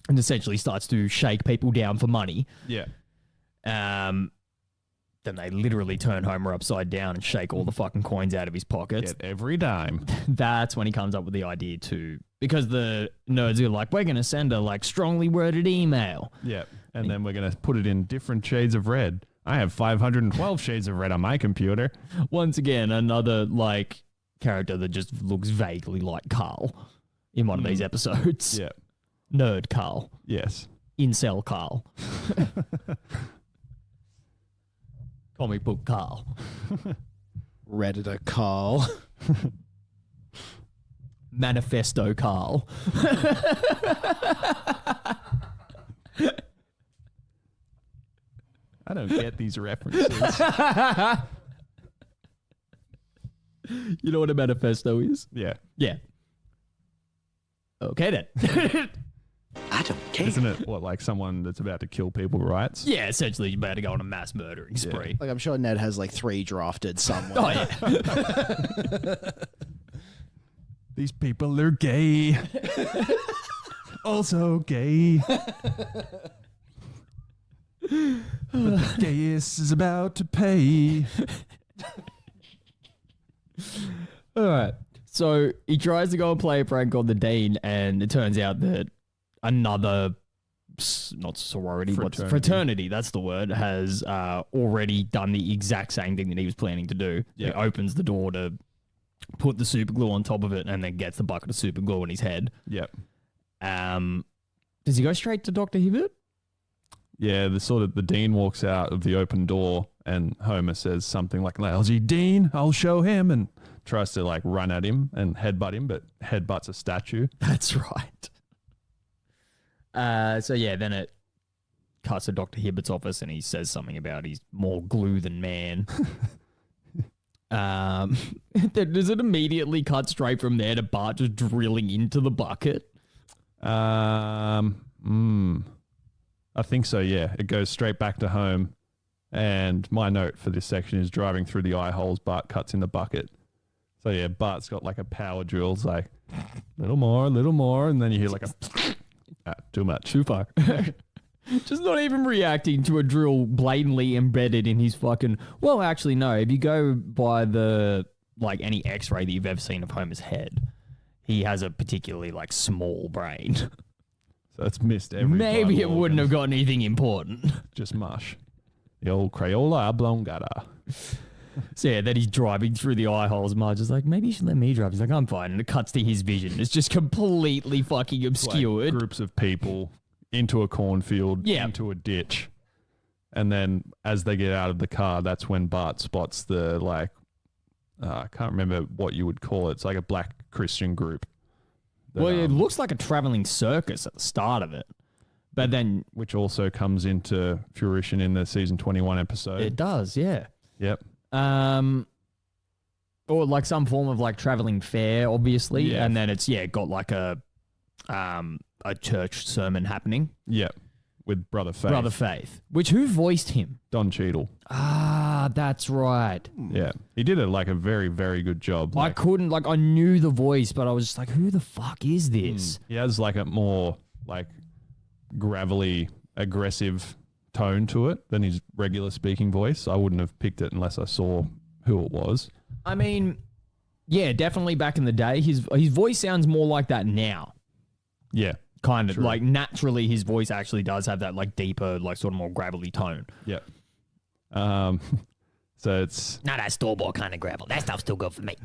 and essentially starts to shake people down for money. Yeah. Then they literally turn Homer upside down and shake all the fucking coins out of his pockets. Get every dime. That's when he comes up with the idea too. Because the nerds are like, we're going to send a like strongly worded email. Yeah. And then we're going to put it in different shades of red. I have 512 shades of red on my computer. Once again, another like character that just looks vaguely like Carl in one of these episodes. Yeah. Nerd Carl. Yes. Incel Carl. Comic book Carl. Redditor Carl. Manifesto Carl. I don't get these references. You know what a manifesto is? Yeah. Yeah. Okay then. I don't care. Isn't it what, like someone that's about to kill people writes? Yeah, essentially you're about to go on a mass murdering spree. Like I'm sure Ned has like 3 drafted somewhere. Oh yeah. These people are gay. Also gay. But the gayest is about to pay. All right. So he tries to go and play a prank on the dean, and it turns out that another, not sorority, fraternity, that's the word, has already done the exact same thing that he was planning to do. Yeah. He opens the door to put the super glue on top of it and then gets the bucket of super glue on his head. Yep. Does he go straight to Dr. Hibbert? Yeah, the dean walks out of the open door and Homer says something like, lousy dean, I'll show him, and tries to like run at him and headbutt him, but headbutts a statue. That's right. Then it cuts to Dr. Hibbert's office and he says something about he's more glue than man. Does it immediately cut straight from there to Bart just drilling into the bucket? I think so, yeah. It goes straight back to home. And my note for this section is driving through the eye holes, Bart cuts in the bucket. So yeah, Bart's got like a power drill. It's like, little more. And then you hear like too much. Too far. Just not even reacting to a drill blatantly embedded in his fucking... Well, actually, no. If you go by the, like, any x-ray that you've ever seen of Homer's head, he has a particularly, like, small brain. So it's missed every Maybe it organ. wouldn't have got anything important. Just mush. The old Crayola oblongata. So yeah, then he's driving through the eye holes. Marge is like, maybe you should let me drive. He's like, I'm fine. And it cuts to his vision. It's just completely fucking obscured. Like groups of people into a cornfield, into a ditch. And then as they get out of the car, that's when Bart spots the I can't remember what you would call it. It's like a black Christian group. Well, it looks like a traveling circus at the start of it. But then... Which also comes into fruition in the season 21 episode. It does, yeah. Yep. Or like some form of like traveling fair, obviously. Yeah. And then it's, got like a church sermon happening. Yep. With Brother Faith. Brother Faith. Which, who voiced him? Don Cheadle. Ah, that's right. Yeah. He did a very, very good job. I couldn't, I knew the voice, but I was just like, who the fuck is this? He has like a more gravelly, aggressive tone to it than his regular speaking voice. I wouldn't have picked it unless I saw who it was. I mean, yeah, definitely back in the day. His voice sounds more like that now. Yeah. Kind of. True. Like, naturally, his voice actually does have that, deeper, sort of more gravelly tone. Yeah. So it's... Not that store-bought kind of gravel. That stuff's still good for me.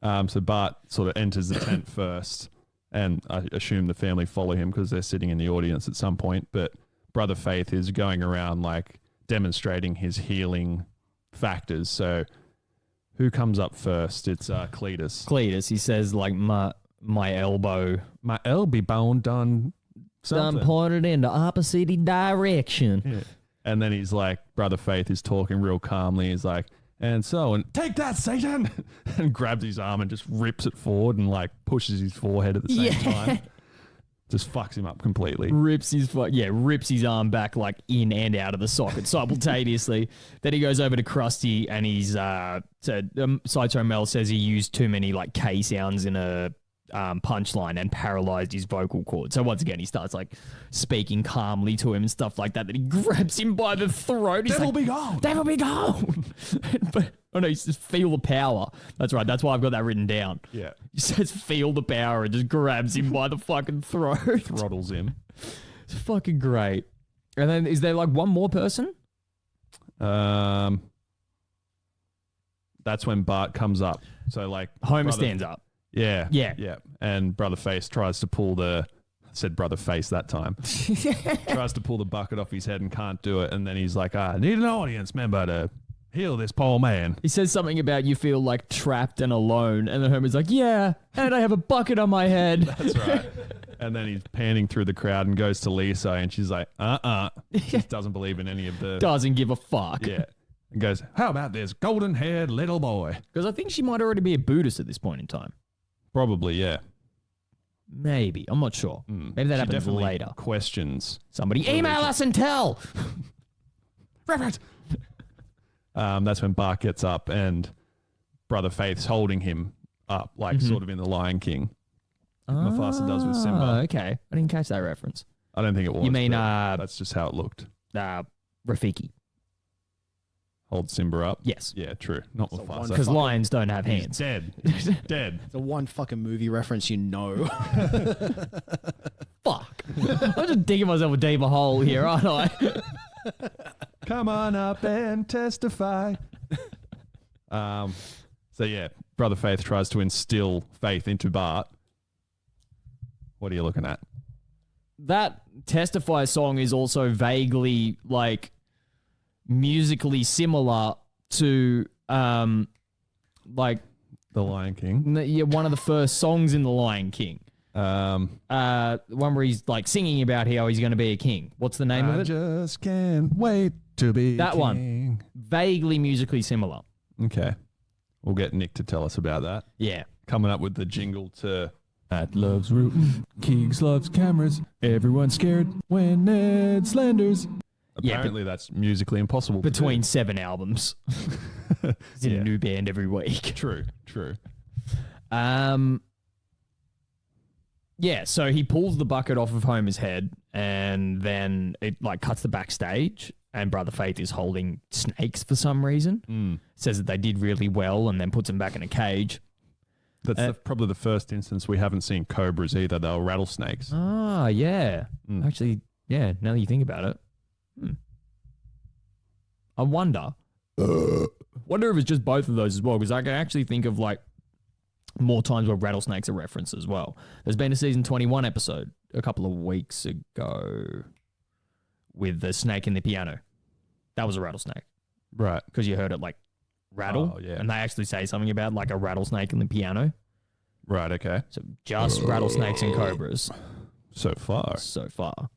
So Bart sort of enters the tent first, and I assume the family follow him because they're sitting in the audience at some point. But Brother Faith is going around, demonstrating his healing factors. So who comes up first? It's Cletus. Cletus, he says, my elbow... My elbow bone done something. pointed in the opposite direction. Yeah. And then he's like, Brother Faith is talking real calmly. He's like, and take that, Satan! And grabs his arm and just rips it forward and pushes his forehead at the same time. Just fucks him up completely. Rips his arm back in and out of the socket simultaneously. Then he goes over to Krusty and he's Sideshow Mel says he used too many K sounds in a punchline and paralyzed his vocal cord. So once again, he starts speaking calmly to him and stuff like that. Then he grabs him by the throat. He's Devil be gone! Devil be gone! He says, feel the power. That's right. That's why I've got that written down. Yeah. He says, feel the power and just grabs him by the fucking throat. Throttles him. It's fucking great. And then is there one more person? That's when Bart comes up. So Homer stands up. Yeah. Yeah. Yeah. And Brother Face tries to pull I said Brother Face that time. Tries to pull the bucket off his head and can't do it. And then he's like, I need an audience member to heal this poor man. He says something about you feel trapped and alone. And then Homer's like, yeah, and I have a bucket on my head. That's right. And then he's panning through the crowd and goes to Lisa and she's like, She doesn't believe in any of the... Doesn't give a fuck. Yeah. And goes, how about this golden-haired little boy? Because I think she might already be a Buddhist at this point in time. Probably, yeah. Maybe. I'm not sure. Maybe that happens definitely later. Questions. Somebody email us and tell. Right. That's when Bart gets up and Brother Faith's holding him up, sort of in The Lion King. Mufasa does with Simba. Okay. I didn't catch that reference. I don't think it was. You mean, that's just how it looked. Rafiki. Hold Simba up? Yes. Yeah, true. Not Mufasa. Because lions don't have hands. Dead. Dead. The one fucking movie reference you know. Fuck. I'm just digging myself a deeper hole here, aren't I? Come on up and testify. So yeah, Brother Faith tries to instill faith into Bart. What are you looking at? That Testify song is also vaguely musically similar to The Lion King. one of the first songs in The Lion King. One where he's singing about how he's going to be a king. What's the name of it? I just can't wait to be that king. One. Vaguely musically similar. Okay. We'll get Nick to tell us about that. Yeah. Coming up with the jingle to... Matt loves rootin', Keegs loves cameras, everyone's scared when Ned slanders. Apparently that's musically impossible to Between do. 7 albums. He's in a new band every week. True. Yeah, so he pulls the bucket off of Homer's head and then it cuts the backstage and Brother Faith is holding snakes for some reason. Says that they did really well and then puts them back in a cage. That's probably the first instance we haven't seen cobras either. They were rattlesnakes. Ah, yeah. Actually, yeah, now that you think about it. I wonder Wonder if it's just both of those as well, because I can actually think of like more times where rattlesnakes are referenced as well. There's been a season 21 episode a couple of weeks ago with the snake in the piano. That was a rattlesnake. Right. Because you heard it like rattle. Oh, yeah. And they actually say something about like a rattlesnake in the piano. Right, okay. So just rattlesnakes and cobras. So far. So far.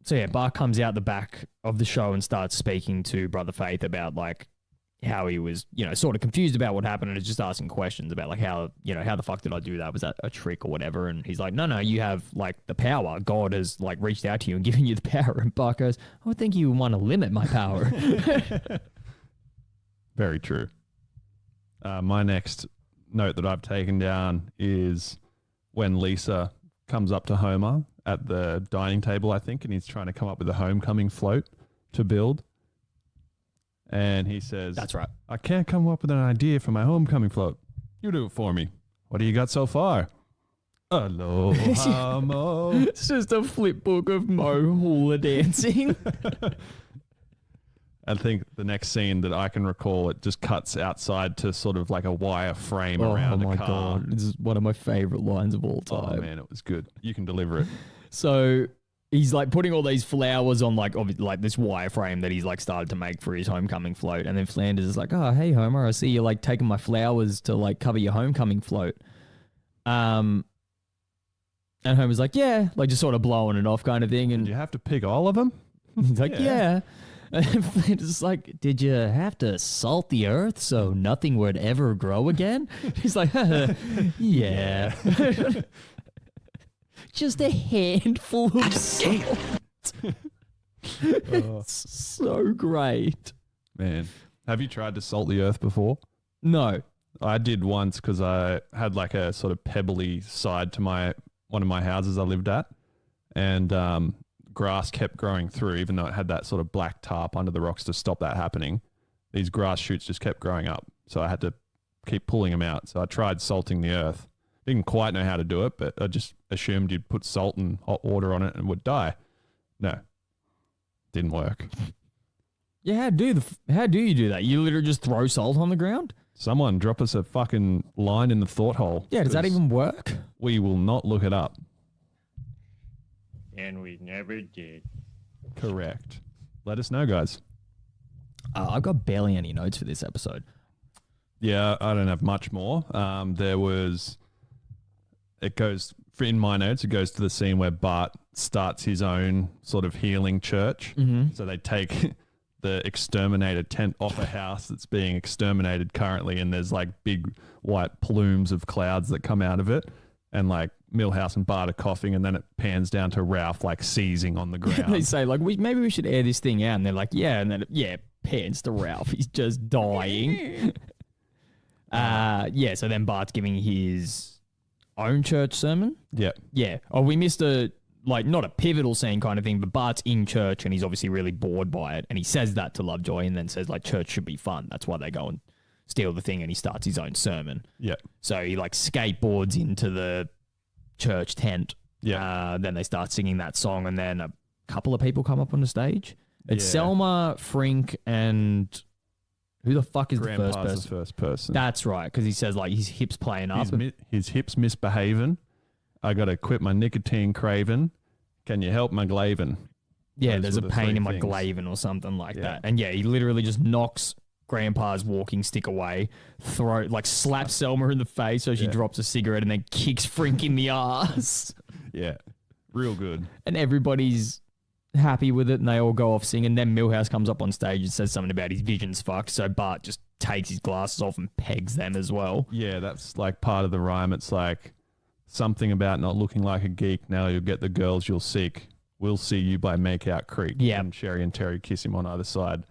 So yeah, Bart comes out the back of the show and starts speaking to Brother Faith about like how he was, you know, sort of confused about what happened and is just asking questions about like how, you know, how the fuck did I do that? Was that a trick or whatever? And he's like, no, you have like the power. God has like reached out to you and given you the power. And Bart goes, I would think you would want to limit my power. Very true. My next note that I've taken down is when Lisa comes up to Homer at the dining table, I think, and he's trying to come up with a homecoming float to build. And he says, That's right. I can't come up with an idea for my homecoming float. You do it for me. What do you got so far? Aloha, Mo. It's just a flip book of Mo hula dancing. I think the next scene that I can recall, it just cuts outside to sort of like a wire frame around a car. God. This is one of my favorite lines of all time. Oh, man, it was good. You can deliver it. So he's like putting all these flowers on like this wireframe that he's like started to make for his homecoming float. And then Flanders is like, oh, hey, Homer, I see you like taking my flowers to like cover your homecoming float. And Homer's like, yeah, like just sort of blowing it off kind of thing. And you have to pick all of them? he's like, yeah. And Flanders is like, did you have to salt the earth so nothing would ever grow again? He's like, yeah. Just a handful of salt. It's so great. Man, have you tried to salt the earth before? No. I did once because I had like a sort of pebbly side to one of my houses I lived at, and grass kept growing through, even though it had that sort of black tarp under the rocks to stop that happening. These grass shoots just kept growing up, so I had to keep pulling them out. So I tried salting the earth. Didn't quite know how to do it, but I just assumed you'd put salt and hot water on it and it would die. No, didn't work. Yeah, how do you do that? You literally just throw salt on the ground? Someone drop us a fucking line in the thought hole. Yeah, does that even work? We will not look it up. And we never did. Correct. Let us know, guys. I've got barely any notes for this episode. Yeah, I don't have much more. It goes in my notes. It goes to the scene where Bart starts his own sort of healing church. Mm-hmm. So they take the exterminator tent off a house that's being exterminated currently, and there's like big white plumes of clouds that come out of it, and like Milhouse and Bart are coughing, and then it pans down to Ralph like seizing on the ground. They say like, maybe we should air this thing out, and they're like, yeah, and then it pans to Ralph. He's just dying. So then Bart's giving his own church sermon. Yep. Yeah. Oh, we missed not a pivotal scene kind of thing, but Bart's in church and he's obviously really bored by it, and he says that to Lovejoy and then says like church should be fun. That's why they go and steal the thing, and he starts his own sermon. Yep. So he like skateboards into the church tent. Yeah. Then they start singing that song, and then a couple of people come up on the stage. It's Yeah. Selma, Frink, and who the fuck is Grandpa's the first person? the first person. That's right, because he says like his hips playing up. His hips misbehaving. I got to quit my nicotine craving. Can you help my glavin? Yeah, Those there's were a the pain three in my things. glavin or something like Yeah. that. And yeah, he literally just knocks Grandpa's walking stick away, slaps Selma in the face so she Yeah. drops a cigarette, and then kicks Frink in the ass. Yeah. Real good. And everybody's happy with it, and they all go off singing. Then Milhouse comes up on stage and says something about his vision's fucked, so Bart just takes his glasses off and pegs them as well. Yeah, that's like part of the rhyme. It's like something about not looking like a geek. Now you'll get the girls you'll seek. We'll see you by Makeout Creek. Yeah. And Sherry and Terry kiss him on either side.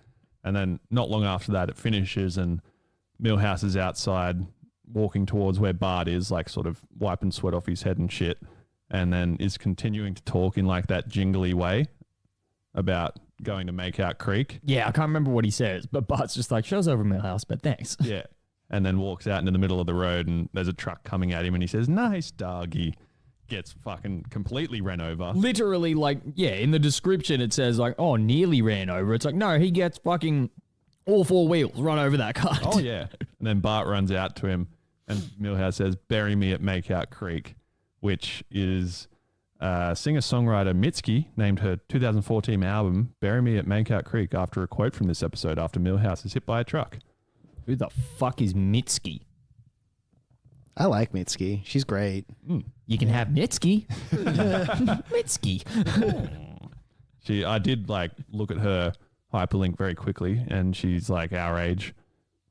And then not long after that, it finishes, and Milhouse is outside walking towards where Bart is, like sort of wiping sweat off his head and shit, and then is continuing to talk in like that jingly way about going to Makeout Creek. Yeah, I can't remember what he says, but Bart's just like, show's over Milhouse, but thanks. Yeah. And then walks out into the middle of the road, and there's a truck coming at him, and he says, nice doggy. gets fucking completely ran over. Literally, like, yeah, in the description it says, like, oh, nearly ran over. It's like, no, he gets fucking all four wheels run over that cart. Oh, yeah. And then Bart runs out to him, and Milhouse says, bury me at Makeout Creek, which is singer-songwriter Mitski named her 2014 album, Bury Me at Makeout Creek, after a quote from this episode after Milhouse is hit by a truck. Who the fuck is Mitski? I like Mitski. She's great. You can have Mitski. Mitski. I did like look at her hyperlink very quickly, and she's like our age,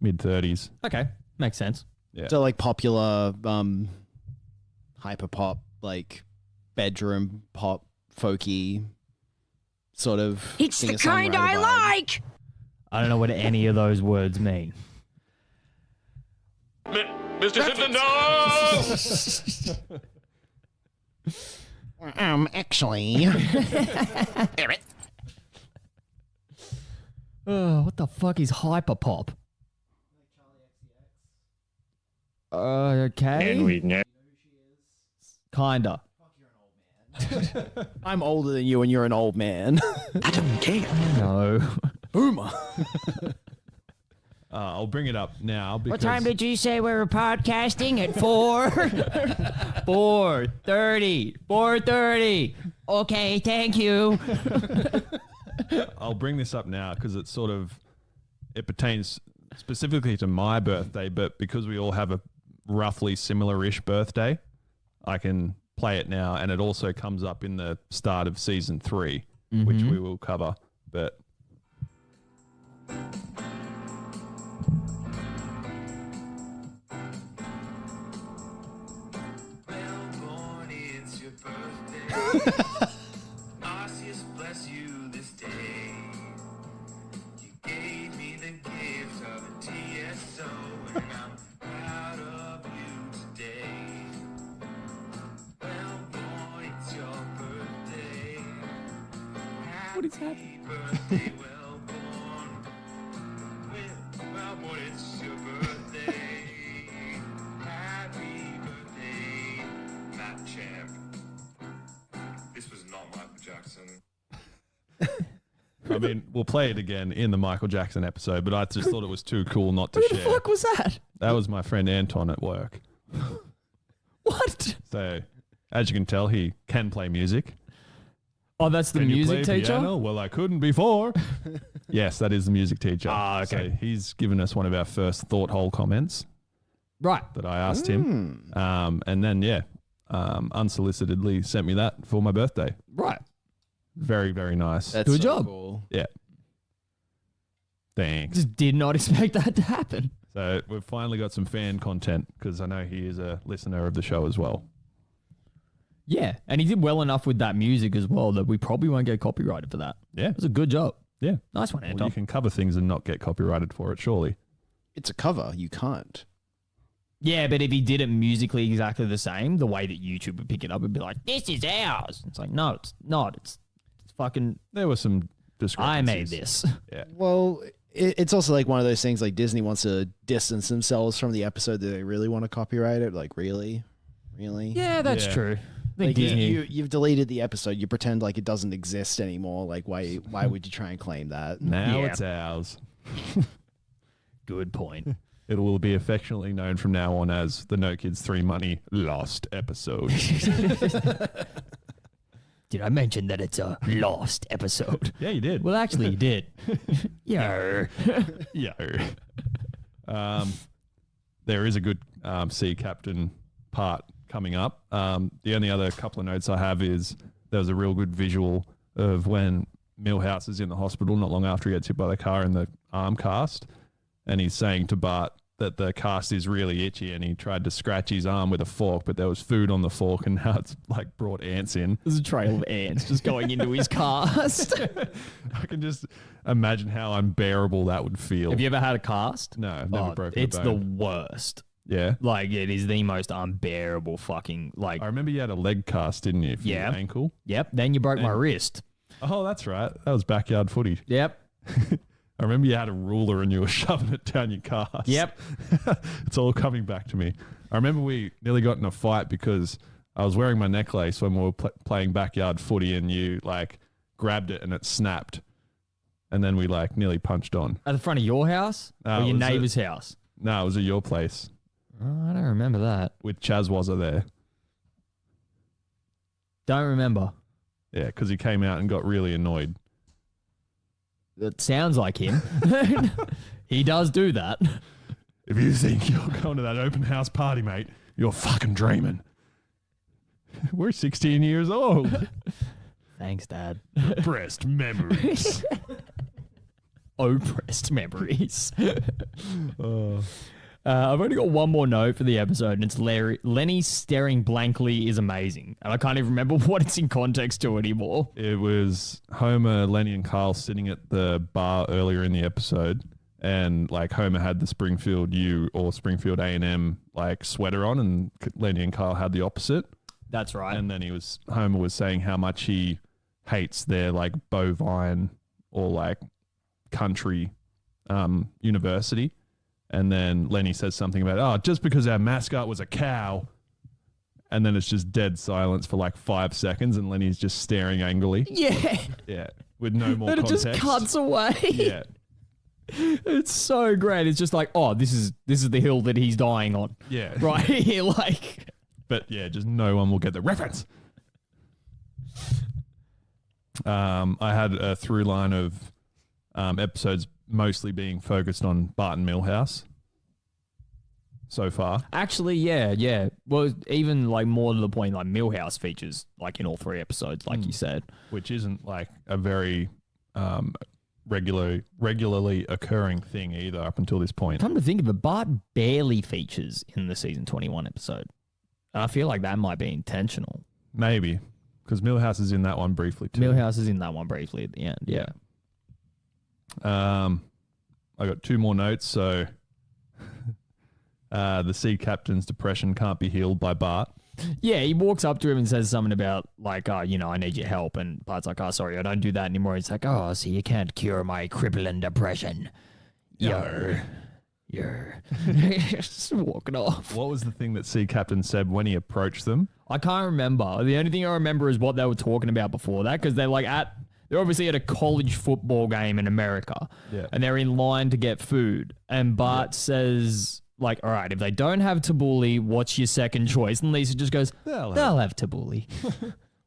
mid-30s. Okay, makes sense. Yeah. So like popular hyper pop, like bedroom pop, folky sort of. It's the kind I like. I don't know what any of those words mean. Mr. Simpson, no! Actually. What the fuck is hyperpop? Okay. And we know. Kinda. I'm older than you and you're an old man. I don't care. No. Boomer. I'll bring it up now because What time did you say we were podcasting? At 4? 4:30. 4:30. Okay, thank you. I'll bring this up now because it pertains specifically to my birthday, but because we all have a roughly similar-ish birthday, I can play it now, and it also comes up in the start of season 3, which we will cover. But Arceus bless you this day. You gave me the gift of a TSO, and I'm proud of you today. Well born, it's your birthday. What is happening? Birthday, well born. Well born, it's your birthday. Happy birthday, Matt Champ. This was not Michael Jackson. I mean, we'll play it again in the Michael Jackson episode, but I just thought it was too cool not to Who share. the fuck was that? That was my friend Anton at work. What? So, as you can tell, he can play music. Oh, that's the Can you music play teacher? piano? Well, I couldn't before. Yes, that is the music teacher. Ah, okay. So he's given us one of our first thought hole comments Right. that I asked him. And then, unsolicitedly sent me that for my birthday. Right. Very, very nice. That's Good so job. Cool. Yeah. Thanks. Just did not expect that to happen. So we've finally got some fan content because I know he is a listener of the show as well. Yeah. And he did well enough with that music as well that we probably won't get copyrighted for that. Yeah. It was a good job. Yeah. Nice one, Well, Anton. you can cover things and not get copyrighted for it, surely. It's a cover. You can't. Yeah, but if he did it musically exactly the same, the way that YouTube would pick it up would be like, this is ours. It's like, no, it's not. It's fucking, There were some discrepancies. I made this. Yeah. Well, it's also like one of those things like Disney wants to distance themselves from the episode that they really want to copyright it. Like, really? Yeah, that's Yeah. true. I think Like Disney. you've deleted the episode. You pretend like it doesn't exist anymore. Like, why would you try and claim that? Now Yeah. it's ours. Good point. It will be affectionately known from now on as the No Kids 3 Money Lost episode. Did I mention that it's a lost episode? Yeah, you did. Well, actually, you did. Yeah. Yeah. There is a good sea captain part coming up. The only other couple of notes I have is there was a real good visual of when Milhouse is in the hospital not long after he gets hit by the car in the arm cast. And he's saying to Bart that the cast is really itchy and he tried to scratch his arm with a fork, but there was food on the fork and now it's like brought ants in. There's a trail of ants just going into his cast. I can just imagine how unbearable that would feel. Have you ever had a cast? No, I've never broken a It's the bone. worst. Yeah. Like, it is the most unbearable fucking, like, I remember you had a leg cast, didn't you? For Yeah. your ankle. yep. Then you broke my wrist. Oh, that's right. That was backyard footy. Yep. I remember you had a ruler and you were shoving it down your cast. Yep. It's all coming back to me. I remember we nearly got in a fight because I was wearing my necklace when we were playing backyard footy, and you like grabbed it and it snapped, and then we like nearly punched on. At the front of your house or your neighbour's house? No, it was at your place. Oh, I don't remember that. With Chaz Wazza there. Don't remember. Yeah, because he came out and got really annoyed. It sounds like him. He does do that. If you think you're going to that open house party, mate, you're fucking dreaming. We're 16 years old. Thanks, Dad. Repressed memories. Oppressed memories. I've only got one more note for the episode, and it's Lenny staring blankly is amazing. And I can't even remember what it's in context to anymore. It was Homer, Lenny, and Carl sitting at the bar earlier in the episode, and like Homer had the Springfield U or Springfield A&M like sweater on, and Lenny and Carl had the opposite. That's right. And then Homer was saying how much he hates their like bovine or like country university. And then Lenny says something about, just because our mascot was a cow. And then it's just dead silence for like 5 seconds, and Lenny's just staring angrily. Yeah. Yeah. With no more then context. It just cuts away. Yeah. It's so great. It's just like, this is the hill that he's dying on. Yeah. Right here, like. But yeah, just no one will get the reference. I had a through line of episodes mostly being focused on Bart and Milhouse so far. Actually, yeah. Well, even like more to the point, like Milhouse features like in all 3 episodes, like you said. Which isn't like a very regularly occurring thing either up until this point. Come to think of it, Bart barely features in the season 21 episode. I feel like that might be intentional. Maybe, because Milhouse is in that one briefly too. Milhouse is in that one briefly at the end, yeah. I got 2 more notes. So the sea captain's depression can't be healed by Bart. Yeah, he walks up to him and says something about like, I need your help. And Bart's like, sorry, I don't do that anymore. He's like, so you can't cure my crippling depression. You're just walking off. What was the thing that sea captain said when he approached them? I can't remember. The only thing I remember is what they were talking about before that, because they're obviously at a college football game in America. Yeah. And they're in line to get food. And Bart says, like, all right, if they don't have tabbouleh, what's your second choice? And Lisa just goes, they'll have tabbouleh.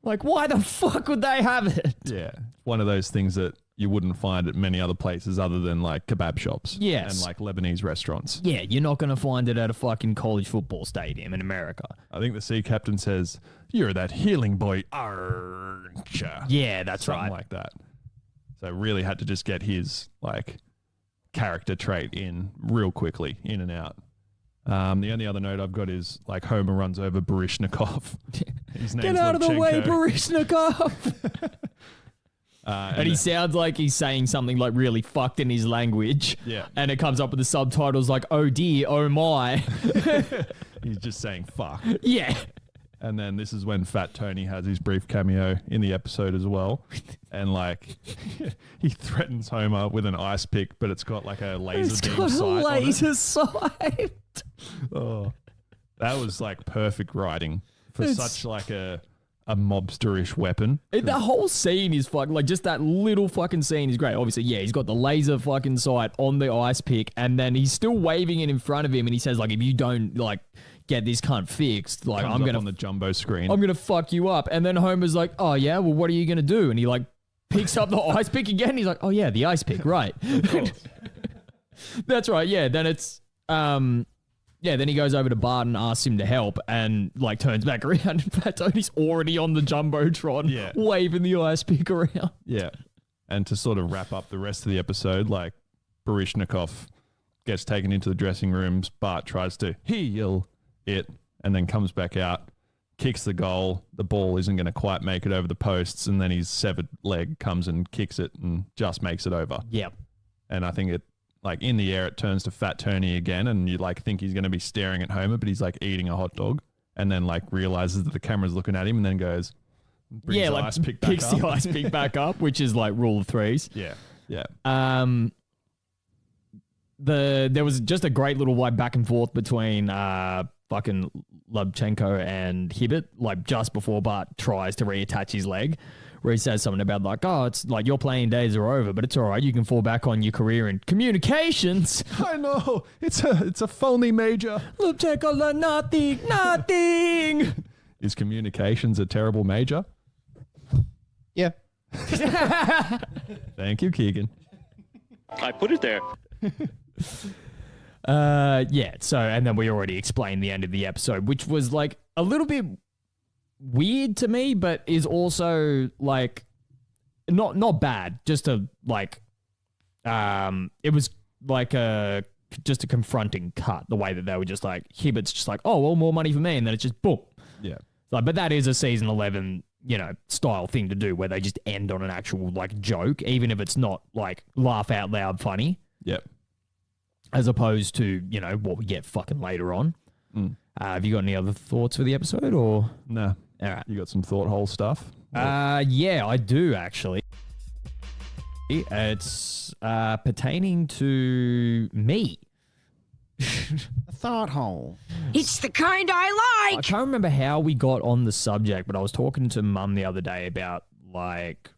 Like, why the fuck would they have it? Yeah. One of those things that you wouldn't find at many other places other than like kebab shops. Yes. And like Lebanese restaurants. Yeah, you're not going to find it at a fucking college football stadium in America. I think the sea captain says, you're that healing boy, aren't ya? Yeah, that's Something right. like that. So really had to just get his like character trait in real quickly, in and out. The only other note I've got is like Homer runs over Barishnikov. His name's Get out of the way, Lubchenko. Barishnikov! And he sounds like he's saying something like really fucked in his language. Yeah. And it comes up with the subtitles like, oh dear, oh my. He's just saying fuck. Yeah. And then this is when Fat Tony has his brief cameo in the episode as well. And like he threatens Homer with an ice pick, but it's got like a laser beam sight on it. Laser sight. Oh, that was like perfect writing for such like a mobsterish weapon. The whole scene is fucking, like, just that little fucking scene is great. Obviously, yeah, he's got the laser fucking sight on the ice pick, and then he's still waving it in front of him, and he says, like, if you don't, like, get this cunt fixed, like, I'm gonna on the jumbo screen. I'm gonna fuck you up. And then Homer's like, oh yeah, well, what are you gonna do? And he like picks up the ice pick again. He's like, oh yeah, the ice pick, right? That's right. Yeah. Then it's then he goes over to Bart and asks him to help, and like turns back around, and Fat Tony's already on the jumbotron, waving the ice pick around. Yeah. And to sort of wrap up the rest of the episode, like Barishnikov gets taken into the dressing rooms. Bart tries to heal it and then comes back out, kicks the goal. The ball isn't going to quite make it over the posts, and then his severed leg comes and kicks it and just makes it over. Yep. And I think it, like in the air, it turns to Fat Tony again, and you like think he's going to be staring at Homer, but he's like eating a hot dog, and then like realizes that the camera's looking at him, and then goes, brings the ice pick back picks up. the ice pick back up, which is like rule of threes. Yeah. There was just a great little like back and forth between fucking Lubchenko and Hibbert, like just before Bart tries to reattach his leg, where he says something about like, oh, it's like your playing days are over, but it's all right. You can fall back on your career in communications. I know. It's a phony major. Lubchenko learned nothing. Is communications a terrible major? Yeah. Thank you, Keegan. I put it there. Yeah. So, and then we already explained the end of the episode, which was like a little bit weird to me, but is also like not bad. Just a like, it was like just a confronting cut. The way that they were just like, Hibbert's just like, oh, well, more money for me, and then it's just boom. Yeah. Like, but that is a season 11, style thing to do where they just end on an actual like joke, even if it's not like laugh out loud funny. Yep. As opposed to, what we get fucking later on. Have you got any other thoughts for the episode or? Nah. All right. You got some thought hole stuff? Yeah, I do actually. It's pertaining to me. A thought hole. It's the kind I I like. can't remember how we got on the subject, but I was talking to Mum the other day about like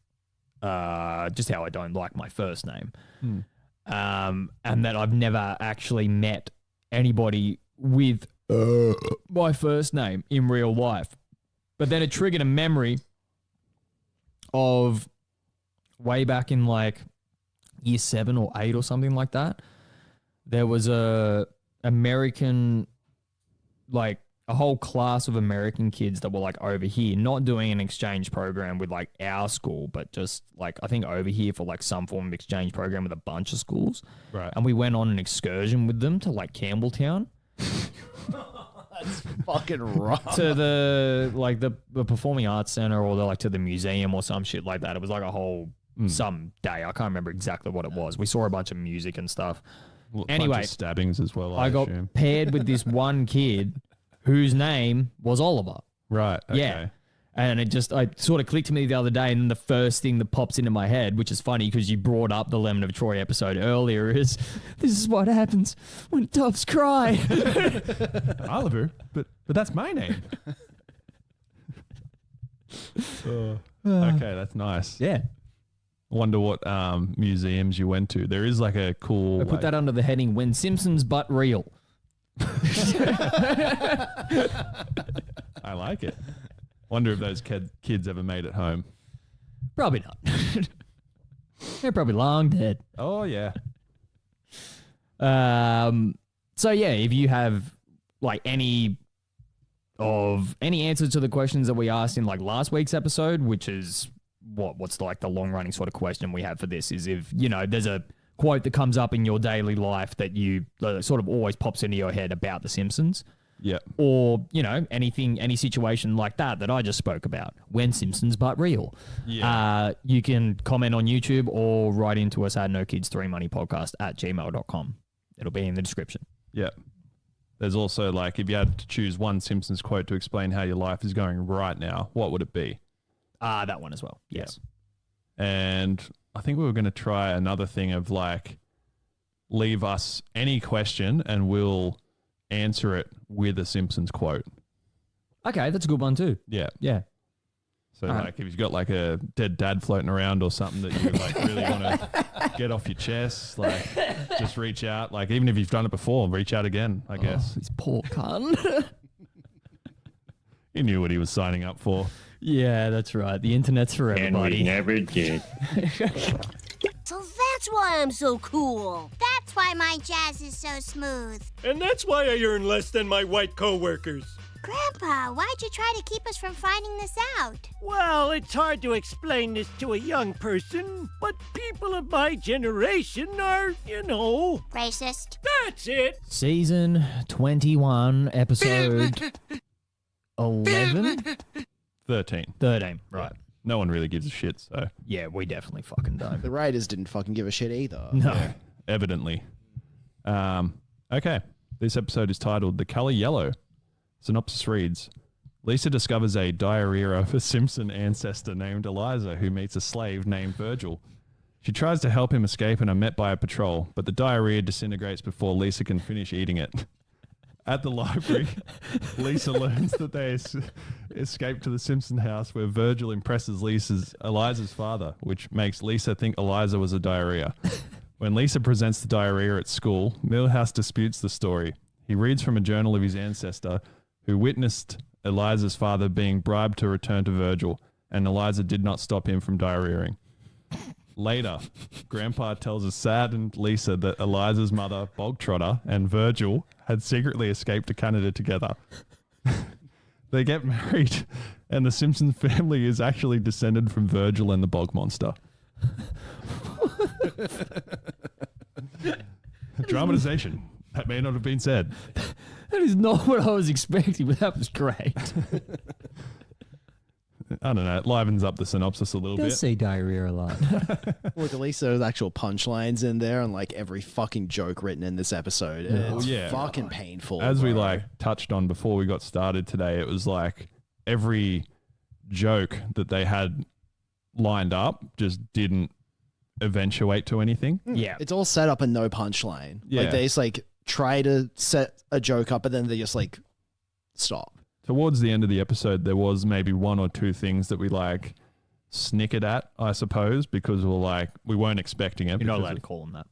just how I don't like my first name. And that I've never actually met anybody with my first name in real life. But then it triggered a memory of way back in like year 7 or 8 or something like that. There was a American, like a whole class of American kids that were like over here, not doing an exchange program with like our school, but just like I think over here for like some form of exchange program with a bunch of schools. Right. And we went on an excursion with them to like Campbelltown. That's fucking rough. To the Performing Arts Center or to the museum or some shit like that. It was like a whole some day. I can't remember exactly what it was. We saw a bunch of music and stuff. Well, Anyway, bunch of stabbings as well. I got assume. paired with this one kid whose name was Oliver. Right. Okay. Yeah. And it sort of clicked to me the other day, and then the first thing that pops into my head, which is funny because you brought up the Lemon of Troy episode earlier, is this is what happens when doves cry. Oliver, but that's my name. Okay, that's nice. Yeah. I wonder what museums you went to. There is like a cool. I put that under the heading "When Simpsons But Real." I like it. Wonder if those kids ever made it home. Probably not. They're probably long dead. Oh yeah. So yeah, if you have like any answers to the questions that we asked in like last week's episode, which is what's like the long running sort of question we have for this is if there's a quote that comes up in your daily life that you sort of always pops into your head about The Simpsons. Yeah. Or, any situation like that I just spoke about. When Simpsons But Real. Yeah. You can comment on YouTube or write into us at nokids3moneypodcast@gmail.com. It'll be in the description. Yeah. There's also like if you had to choose one Simpsons quote to explain how your life is going right now, what would it be? That one as well. Yes. And I think we were going to try another thing of like leave us any question and we'll answer it with a Simpsons quote. Okay, that's a good one too. Yeah. Yeah. So like if you've got like a dead dad floating around or something that you like really want to get off your chest, like just reach out. Like even if you've done it before, reach out again, I guess. This poor cunt. He knew what he was signing up for. Yeah, that's right. The internet's for everybody. And we never did. So that's why I'm so cool. That's why my jazz is so smooth. And that's why I earn less than my white co-workers. Grandpa, why'd you try to keep us from finding this out? Well, it's hard to explain this to a young person, but people of my generation are, Racist. that's it. Season 21, episode 11? 13, right. No one really gives a shit, so Yeah, we definitely fucking don't. The Raiders didn't fucking give a shit either. No. evidently. Okay. This episode is titled The Color Yellow. Synopsis reads, Lisa discovers a diarrhea of a Simpson ancestor named Eliza who meets a slave named Virgil. She tries to help him escape and are met by a patrol, but the diarrhea disintegrates before Lisa can finish eating it. At the library, Lisa learns that they escaped to the Simpson house where Virgil impresses Eliza's father, which makes Lisa think Eliza was a diarrhea. When Lisa presents the diarrhea at school, Milhouse disputes the story. He reads from a journal of his ancestor who witnessed Eliza's father being bribed to return to Virgil, and Eliza did not stop him from diarrheaing. Later, Grandpa tells a saddened Lisa that Eliza's mother, Bogtrotter, and Virgil had secretly escaped to Canada together. They get married, and the Simpsons family is actually descended from Virgil and the Bog Monster. Dramatization. That may not have been said. That is not what I was expecting, but that was great. I don't know. It livens up the synopsis a little bit. Say diarrhea a lot. Look, at least there's actual punchlines in there and like every fucking joke written in this episode. It's fucking painful. As we bro. like touched on before we got started today, it was like every joke that they had lined up just didn't eventuate to anything. Yeah. It's all set up and no punchline. Yeah. Like they just like try to set a joke up and then they just like stop. Towards the end of the episode, there was maybe one or two things that we like snickered at, I suppose, because we weren't expecting it. You're not because allowed to call them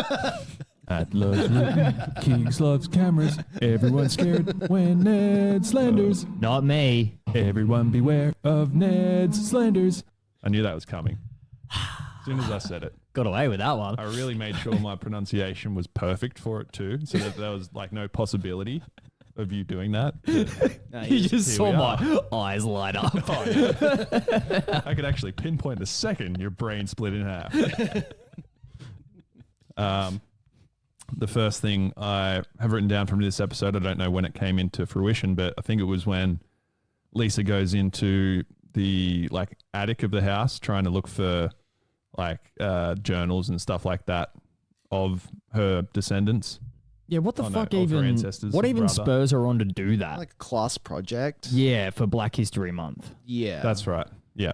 that. At Loves Luton, Kings loves cameras. Everyone's scared when Ned slanders. Not me. Everyone beware of Ned's slanders. I knew that was coming. As soon as I said it. Got away with that one. I really made sure my pronunciation was perfect for it too, so that there was like no possibility of you doing that. You just Here saw we my eyes light up. I could actually pinpoint the second your brain split in half. The first thing I have written down from this episode, I don't know when it came into fruition, but I think it was when Lisa goes into the like attic of the house trying to look for like journals and stuff like that of her descendants. Yeah, what the Oh, no, fuck of her even? ancestors, What even rather. spurs her on to do that? Like a class project. Yeah, for Black History Month. Yeah. That's right. Yeah.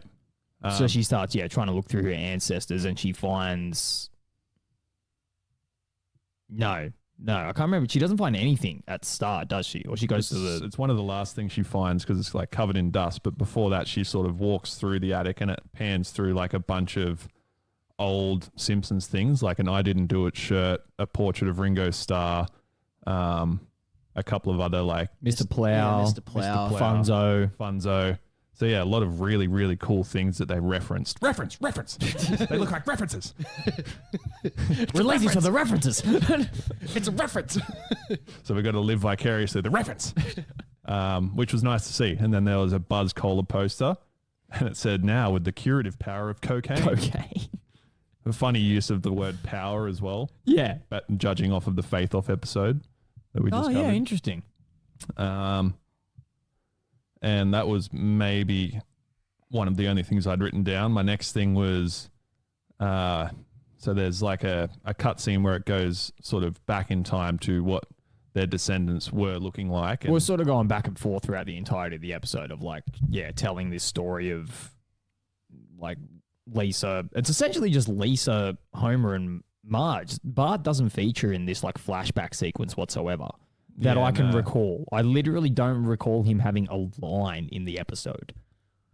So she starts, trying to look through her ancestors, and she finds. No, I can't remember. She doesn't find anything at start, does she? Or she goes to the. It's one of the last things she finds because it's like covered in dust. But before that, she sort of walks through the attic and it pans through like a bunch of old Simpsons things, like an "I Didn't Do It" shirt, a portrait of Ringo Starr, a couple of other like Mr. Plow, Mr. Plow. Funzo. So yeah, a lot of really, really cool things that they referenced. Reference. They look like references. Relating to the references. It's a reference. So we got to live vicariously the reference, which was nice to see. And then there was a Buzz Cola poster, and it said, "Now with the curative power of cocaine." Okay. A funny use of the word power as well. Yeah. But judging off of the Faith Off episode that we just covered. Interesting. And that was maybe one of the only things I'd written down. My next thing was, so there's like a cut scene where it goes sort of back in time to what their descendants were looking like. And We're sort of going back and forth throughout the entirety of the episode of like, telling this story of like Lisa. It's essentially just Lisa, Homer, and Marge. Bart doesn't feature in this like flashback sequence whatsoever that Yeah, I can no. recall. I literally don't recall him having a line in the episode.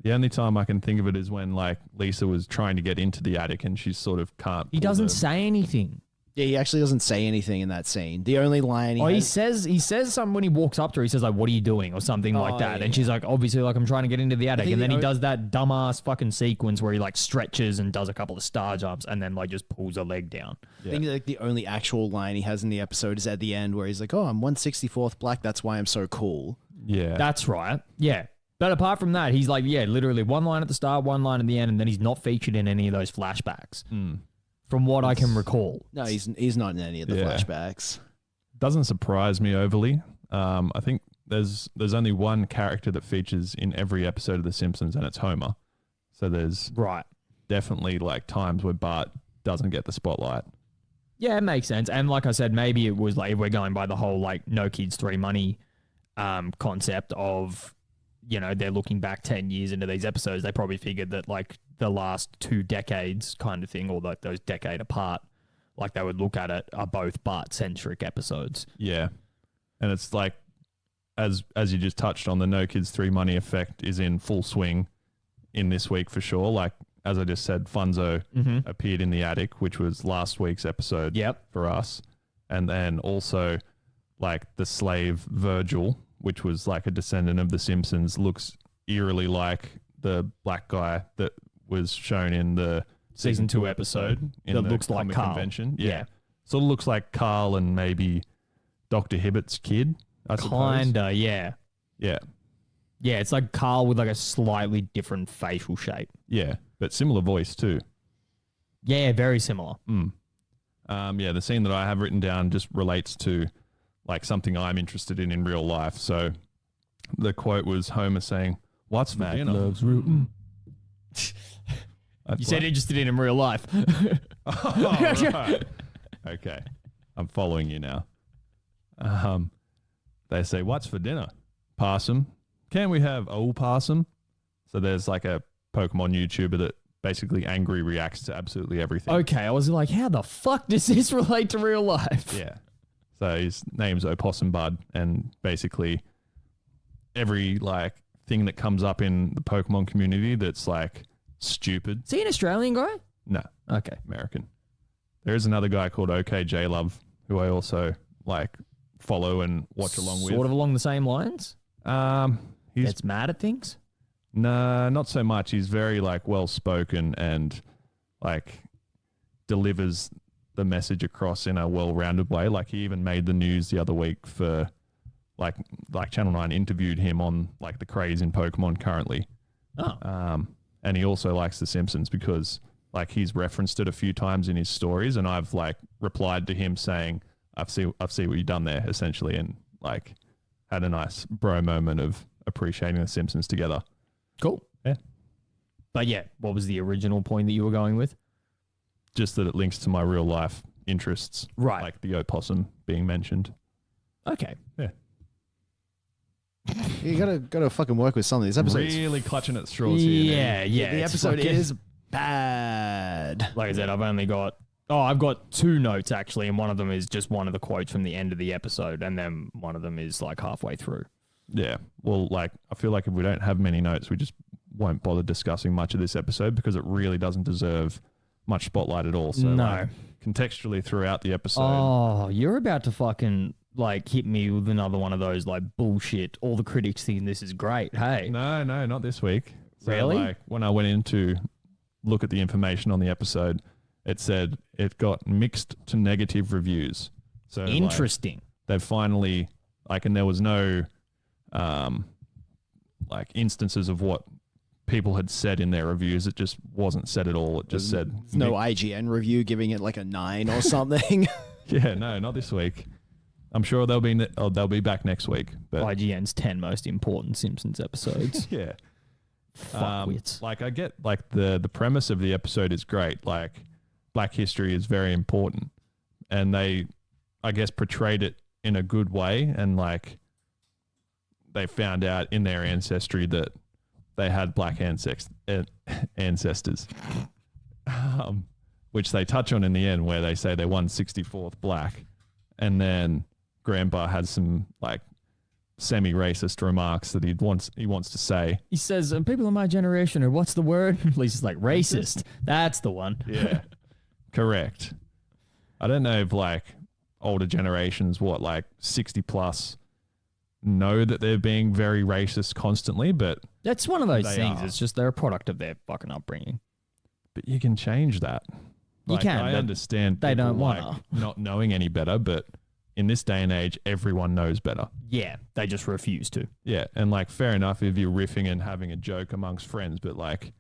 The only time I can think of it is when like Lisa was trying to get into the attic and she sort of can't. He pull doesn't the- say anything. Yeah, he actually doesn't say anything in that scene. The only line He has, says something when he walks up to her. He says like, "What are you doing?" or something like that. yeah. And she's like, obviously, like, I'm trying to get into the attic. think And then the he o- does that dumbass fucking sequence where he like stretches and does a couple of star jumps and then like just pulls a leg down. I think like the only actual line he has in the episode is at the end where he's like, "Oh, I'm 1/64th black. That's why I'm so cool." Yeah. That's right. Yeah. But apart from that, he's like, literally one line at the start, one line at the end, and then he's not featured in any of those flashbacks. From what I can recall. No, he's not in any of the Yeah. flashbacks. Doesn't surprise me overly. I think there's only one character that features in every episode of The Simpsons, and it's Homer. So there's Right. definitely like times where Bart doesn't get the spotlight. Yeah, it makes sense. And like I said, maybe it was like, if we're going by the whole like no kids, 3 money concept of, they're looking back 10 years into these episodes. They probably figured that like the last 2 decades kind of thing, or like those decade apart, like they would look at it, are both Bart-centric episodes. Yeah. And it's like, as you just touched on, the No Kids 3 money effect is in full swing in this week for sure. Like, as I just said, Funzo appeared in the attic, which was last week's episode for us. And then also, like, the slave Virgil, which was like a descendant of the Simpsons, looks eerily like the black guy that was shown in the season 2 episode in that the looks like comic Carl. convention. Yeah. Sort of looks like Carl and maybe Dr. Hibbert's kid, I suppose. Kinda, yeah. Yeah. Yeah, it's like Carl with like a slightly different facial shape. Yeah, but similar voice too. Yeah, very similar. Yeah, the scene that I have written down just relates to like something I'm interested in real life. So the quote was Homer saying, "What's for Mac dinner?" loves rooting. You said interested in real life. Oh, right. Okay, I'm following you now. They say, "What's for dinner?" Possum. Can we have old possum? So there's like a Pokemon YouTuber that basically angry reacts to absolutely everything. Okay, I was like, how the fuck does this relate to real life? Yeah. So his name's Opossum Bud, and basically every like thing that comes up in the Pokemon community that's like stupid. Is he an Australian guy? No, Okay. American. There is another guy called OKJ Love who I also like follow and watch along with. Sort of along the same lines? He's Gets mad at things? nah, not so much. He's very like well spoken and like delivers the message across in a well-rounded way. Like he even made the news the other week for like Channel 9 interviewed him on like the craze in Pokemon currently. Oh. And he also likes The Simpsons because like he's referenced it a few times in his stories, and I've like replied to him saying, I've seen what you've done there, essentially, and like had a nice bro moment of appreciating The Simpsons together. Cool. Yeah. But yeah, what was the original point that you were going with? Just that it links to my real life interests. Right. Like the opossum being mentioned. Okay. Yeah. You gotta fucking work with something. This episode Really clutching at straws here. Yeah, yeah. the it's episode fucking- is bad. Like I said, I've got 2 notes actually, and one of them is just one of the quotes from the end of the episode, and then one of them is like halfway through. Yeah. Well, like, I feel like if we don't have many notes, we just won't bother discussing much of this episode because it really doesn't deserve much spotlight at all. So, No. like, contextually throughout the episode. Oh, you're about to fucking like hit me with another one of those like bullshit. All the critics think this is great. Hey. No, not this week. So, Really? Like, when I went in to look at the information on the episode, it said it got mixed to negative reviews. So, like, Interesting. they've finally, like, and there was no, like, instances of what people had said in their reviews. It just wasn't said at all. It just said There's no IGN review giving it like a 9 or something. Yeah, no, not this week. I'm sure they'll be back next week. But IGN's 10 most important Simpsons episodes. yeah, Fuckwits. like I get like the premise of the episode is great. Like Black history is very important, and they, I guess, portrayed it in a good way. And like they found out in their ancestry that they had black ancestors, which they touch on in the end, where they say they're 1/64th black, and then Grandpa has some like semi-racist remarks that he wants to say. He says, people in my generation are, what's the word? Lisa's like, racist. That's the one. Yeah, correct. I don't know if like older generations, like 60 plus, know that they're being very racist constantly, but That's one of those They things. are. It's just they're a product of their fucking upbringing. you can change that. You can, I but understand they people, don't wanna. like, not knowing any better, but in this day and age, everyone knows better. Yeah, they just refuse to. Yeah, and like fair enough if you're riffing and having a joke amongst friends, but like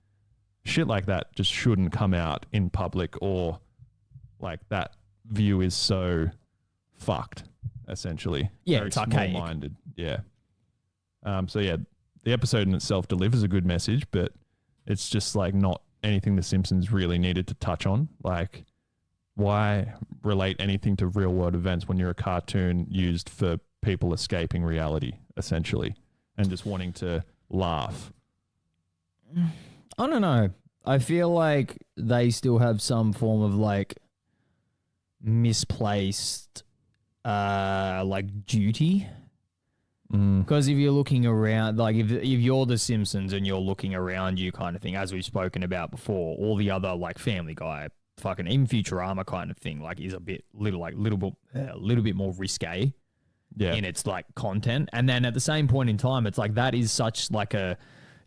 shit like that just shouldn't come out in public, or like that view is so fucked, essentially. Yeah, Very it's archaic. small-minded. Yeah. So yeah, the episode in itself delivers a good message, but it's just like not anything The Simpsons really needed to touch on. Like, why relate anything to real world events when you're a cartoon used for people escaping reality, essentially, and just wanting to laugh? I don't know. I feel like they still have some form of like misplaced like duty. Because if you're looking around, like if you're the Simpsons and you're looking around you kind of thing, as we've spoken about before, all the other like Family Guy, fucking even Futurama kind of thing, like is a little bit more risque in its like content. And then at the same point in time, it's like that is such like a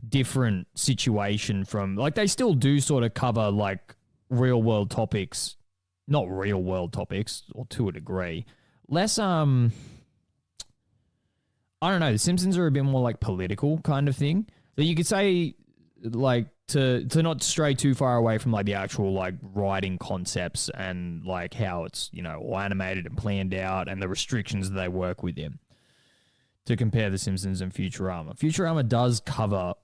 different situation from like they still do sort of cover like real world topics, not real world topics, or to a degree. Less I don't know, the Simpsons are a bit more like political kind of thing. So you could say like to not stray too far away from like the actual like writing concepts and like how it's, you know, all animated and planned out and the restrictions that they work within, to compare the Simpsons and Futurama. Futurama does cover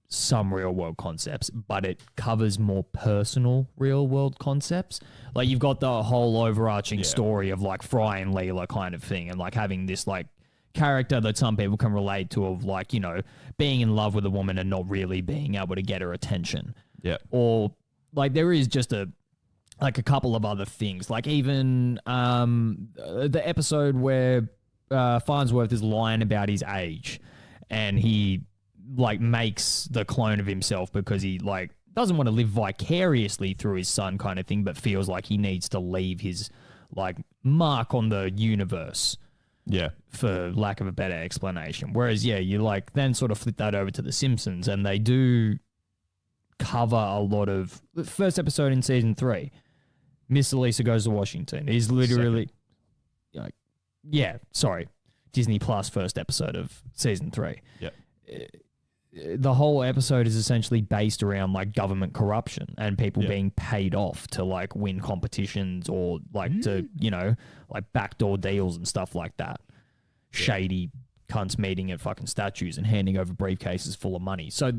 some real world concepts, but it covers more personal real world concepts. Like you've got the whole overarching story of like Fry and Leela kind of thing, and like having this like character that some people can relate to of like, you know, being in love with a woman and not really being able to get her attention. Yeah. Or like there is just a couple of other things. Like even the episode where Farnsworth is lying about his age and he like makes the clone of himself because he like doesn't want to live vicariously through his son kind of thing, but feels like he needs to leave his like mark on the universe. Yeah. For lack of a better explanation. Whereas, yeah, you like then sort of flip that over to The Simpsons and they do cover a lot of the first episode in season 3. Miss Elisa Goes to Washington is literally like, Disney Plus first episode of season 3. Yeah. The whole episode is essentially based around like government corruption and people being paid off to like win competitions or like to, you know, like backdoor deals and stuff like that. Shady cunts meeting at fucking statues and handing over briefcases full of money. So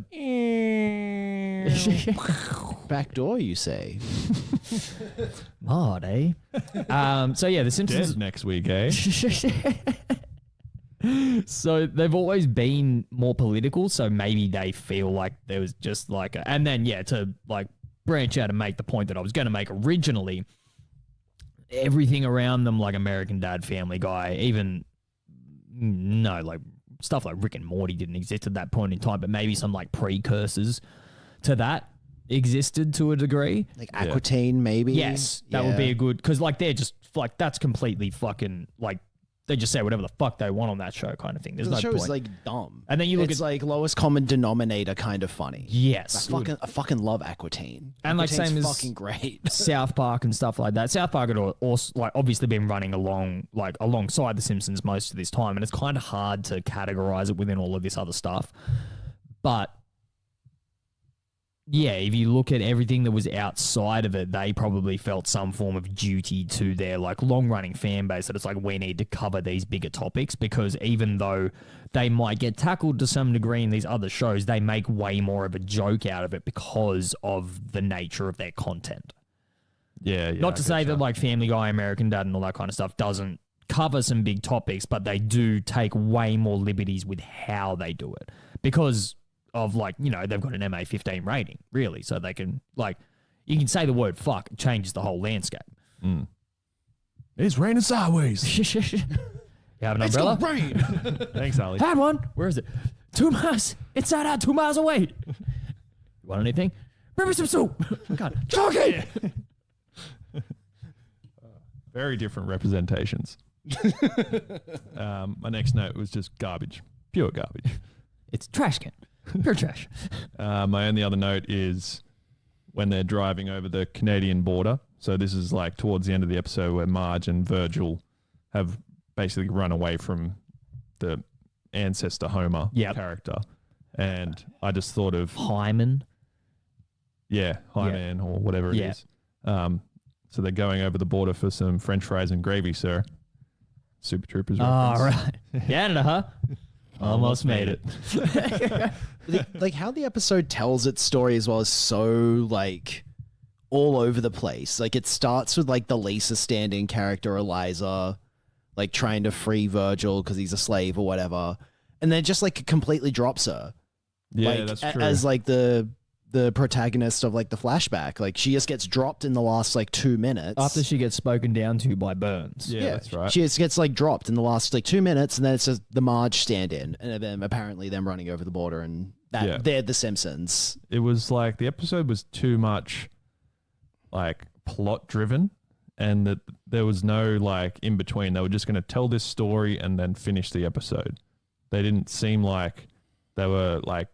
backdoor, you say? Mod, eh? So yeah, The Simpsons Dead next week, eh? So they've always been more political, so maybe they feel like there was just like and then to like branch out and make the point that I was going to make originally, everything around them, like American Dad, Family Guy, even like stuff like Rick and Morty didn't exist at that point in time, but maybe some like precursors to that existed to a degree. Like Aquitaine, maybe? Yes, that would be a good, because like they're just like, that's completely fucking like, they just say whatever the fuck they want on that show kind of thing. There's no show point. is like dumb. And then you look it's like lowest common denominator kind of funny. Yes. I fucking love Aquitaine. And like Aquitaine's same as fucking great. South Park and stuff like that. South Park had also like obviously been running alongside The Simpsons most of this time, and it's kind of hard to categorize it within all of this other stuff. But yeah, if you look at everything that was outside of it, they probably felt some form of duty to their like long-running fan base that it's like, we need to cover these bigger topics, because even though they might get tackled to some degree in these other shows, they make way more of a joke out of it because of the nature of their content. Yeah. Not to say that like Family Guy, American Dad and all that kind of stuff doesn't cover some big topics, but they do take way more liberties with how they do it, because of like, you know, they've got an MA15 rating, really. So they can, like, you can say the word fuck, it changes the whole landscape. It's raining sideways. You have an umbrella? It's gonna rain. Thanks, Ali. Had one. Where is it? 2 miles. Inside out, 2 miles away. You want anything? Bring me some soup. God, jogging. Very different representations. My next note was just garbage. Pure garbage. It's trash can. Pure trash. My only other note is when they're driving over the Canadian border. So this is like towards the end of the episode where Marge and Virgil have basically run away from the ancestor Homer character. And I just thought of Hyman. Yeah, Hyman or whatever it is. So they're going over the border for some French fries and gravy, sir. Super Troopers reference. All right. Canada, huh? Almost made it. Like how the episode tells its story as well is so like all over the place. Like it starts with like the Lisa Stand-in character Eliza, like trying to free Virgil because he's a slave or whatever, and then just like completely drops her. Yeah, like, that's true. As like the the protagonist of like the flashback. Like she just gets dropped in the last like 2 minutes. After she gets spoken down to by Burns. Yeah, that's right. She just gets like dropped in the last like 2 minutes, and then it's just the Marge stand-in, and then apparently them running over the border, and they're the Simpsons. It was like the episode was too much like plot driven, and that there was no like in between. They were just going to tell this story and then finish the episode. They didn't seem like they were like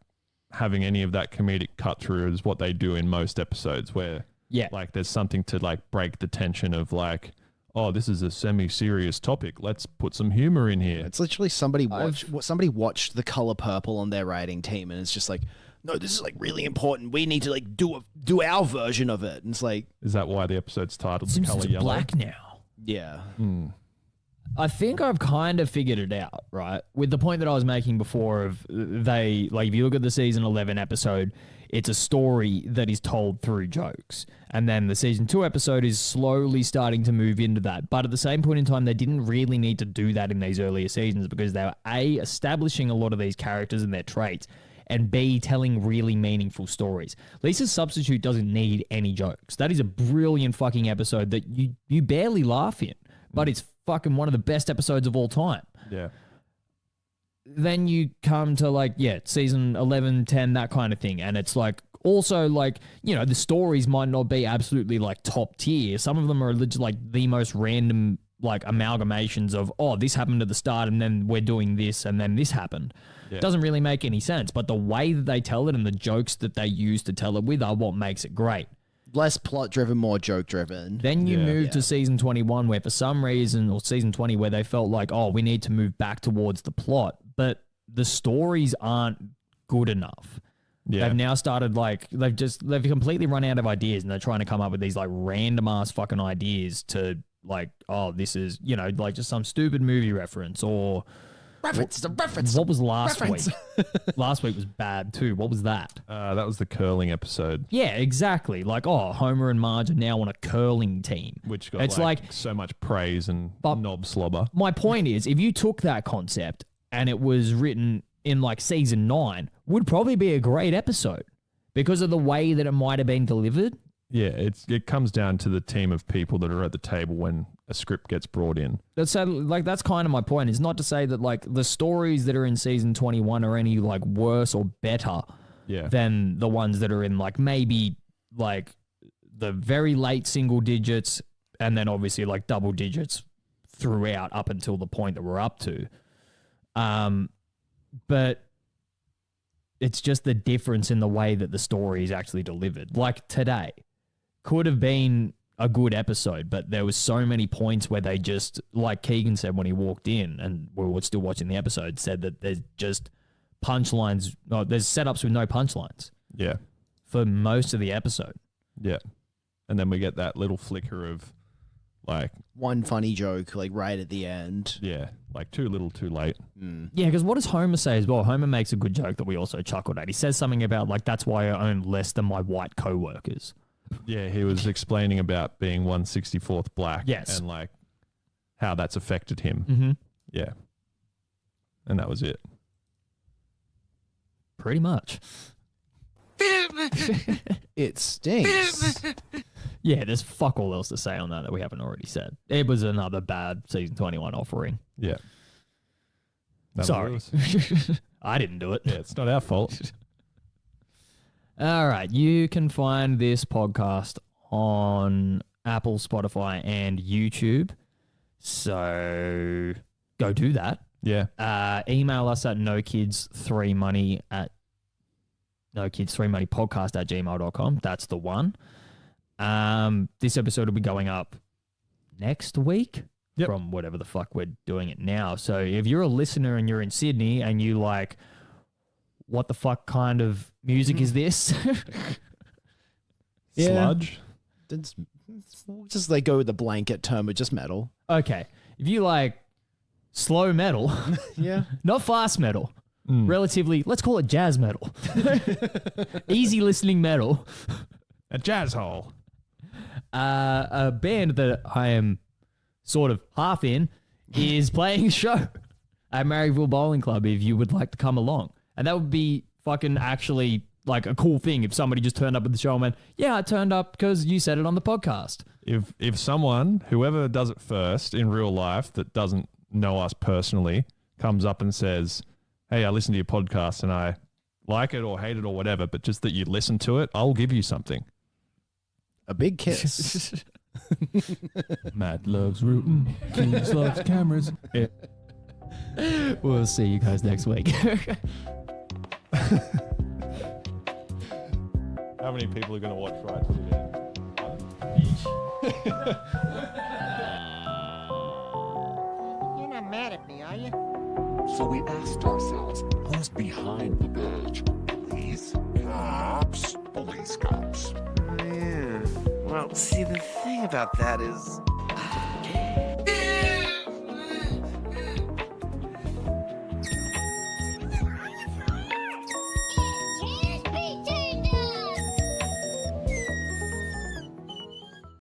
having any of that comedic cut through as what they do in most episodes, where like there's something to like break the tension of like, oh, this is a semi-serious topic, let's put some humor in here. It's literally somebody watched The Color Purple on their writing team, and it's just like, no, this is like really important. We need to like do our version of it. And it's like, is that why the episode's titled The Simpsons Color Yellow? Black now. yeah. I think I've kind of figured it out, right? With the point that I was making before of they, like, if you look at the season 11 episode, it's a story that is told through jokes. And then the season 2 episode is slowly starting to move into that. But at the same point in time, they didn't really need to do that in these earlier seasons because they were A, establishing a lot of these characters and their traits, and B, telling really meaningful stories. Lisa's Substitute doesn't need any jokes. That is a brilliant fucking episode that you barely laugh in, but it's fucking one of the best episodes of all time. Yeah. Then you come to like, season 11, 10, that kind of thing. And it's like, also like, you know, the stories might not be absolutely like top tier. Some of them are legit like the most random like amalgamations of, oh, this happened at the start and then we're doing this and then this happened. Yeah. Doesn't really make any sense. But the way that they tell it and the jokes that they use to tell it with are what makes it great. Less plot driven, more joke driven. Then you move to season 21 where for some reason, or season 20 where they felt like, oh, we need to move back towards the plot. But the stories aren't good enough. Yeah. They've now started like, they've completely run out of ideas and they're trying to come up with these like random ass fucking ideas to like, oh, this is, you know, like just some stupid movie reference or... Reference, the reference. What was last week? Last week was bad too. What was that? That was the curling episode. Yeah, exactly. Like, oh, Homer and Marge are now on a curling team. Which got like so much praise and knob slobber. My point is, if you took that concept and it was written in like season 9, would probably be a great episode because of the way that it might have been delivered. Yeah, it comes down to the team of people that are at the table when a script gets brought in. That's kind of my point. It's not to say that like the stories that are in season 21 are any like worse or better than the ones that are in like maybe like the very late single digits and then obviously like double digits throughout up until the point that we're up to. But it's just the difference in the way that the story is actually delivered. Like today could have been a good episode, but there was so many points where they just, like Keegan said when he walked in and we were still watching the episode, said that there's just punchlines, there's setups with no punchlines. Yeah. For most of the episode. Yeah. And then we get that little flicker of like... one funny joke, like right at the end. Yeah. Like too little, too late. Yeah, because what does Homer say as well? Homer makes a good joke that we also chuckled at. He says something about like, that's why I own less than my white co-workers. Yeah, he was explaining about being 1/64th black. Yes. And like how that's affected him. Mm-hmm. Yeah. And that was it. Pretty much. It stinks. Yeah, there's fuck all else to say on that we haven't already said. It was another bad season 21 offering. Yeah. Sorry. I didn't do it. Yeah, it's not our fault. All right. You can find this podcast on Apple, Spotify, and YouTube. So go do that. Yeah. Email us at nokids3money nokids3moneypodcast@gmail.com. That's the one. This episode will be going up next week from whatever the fuck we're doing it now. So if you're a listener and you're in Sydney and you like, what the fuck kind of music is this? Sludge? Just like go with the blanket term of just metal. Okay. If you like slow metal, not fast metal, relatively, let's call it jazz metal. Easy listening metal. A jazz hole. A band that I am sort of half in is playing a show at Maryville Bowling Club if you would like to come along. And that would be fucking actually like a cool thing if somebody just turned up at the show and went, yeah, I turned up because you said it on the podcast. If someone, whoever does it first in real life that doesn't know us personally, comes up and says, hey, I listened to your podcast and I like it or hate it or whatever, but just that you listen to it, I'll give you something. A big kiss. Matt loves rooting. Kings loves cameras. We'll see you guys next week. How many people are going to watch right to the end? You're not mad at me, are you? So we asked ourselves, who's behind the badge? Police? Cops? Police cops. Yeah. Well, see, the thing about that is...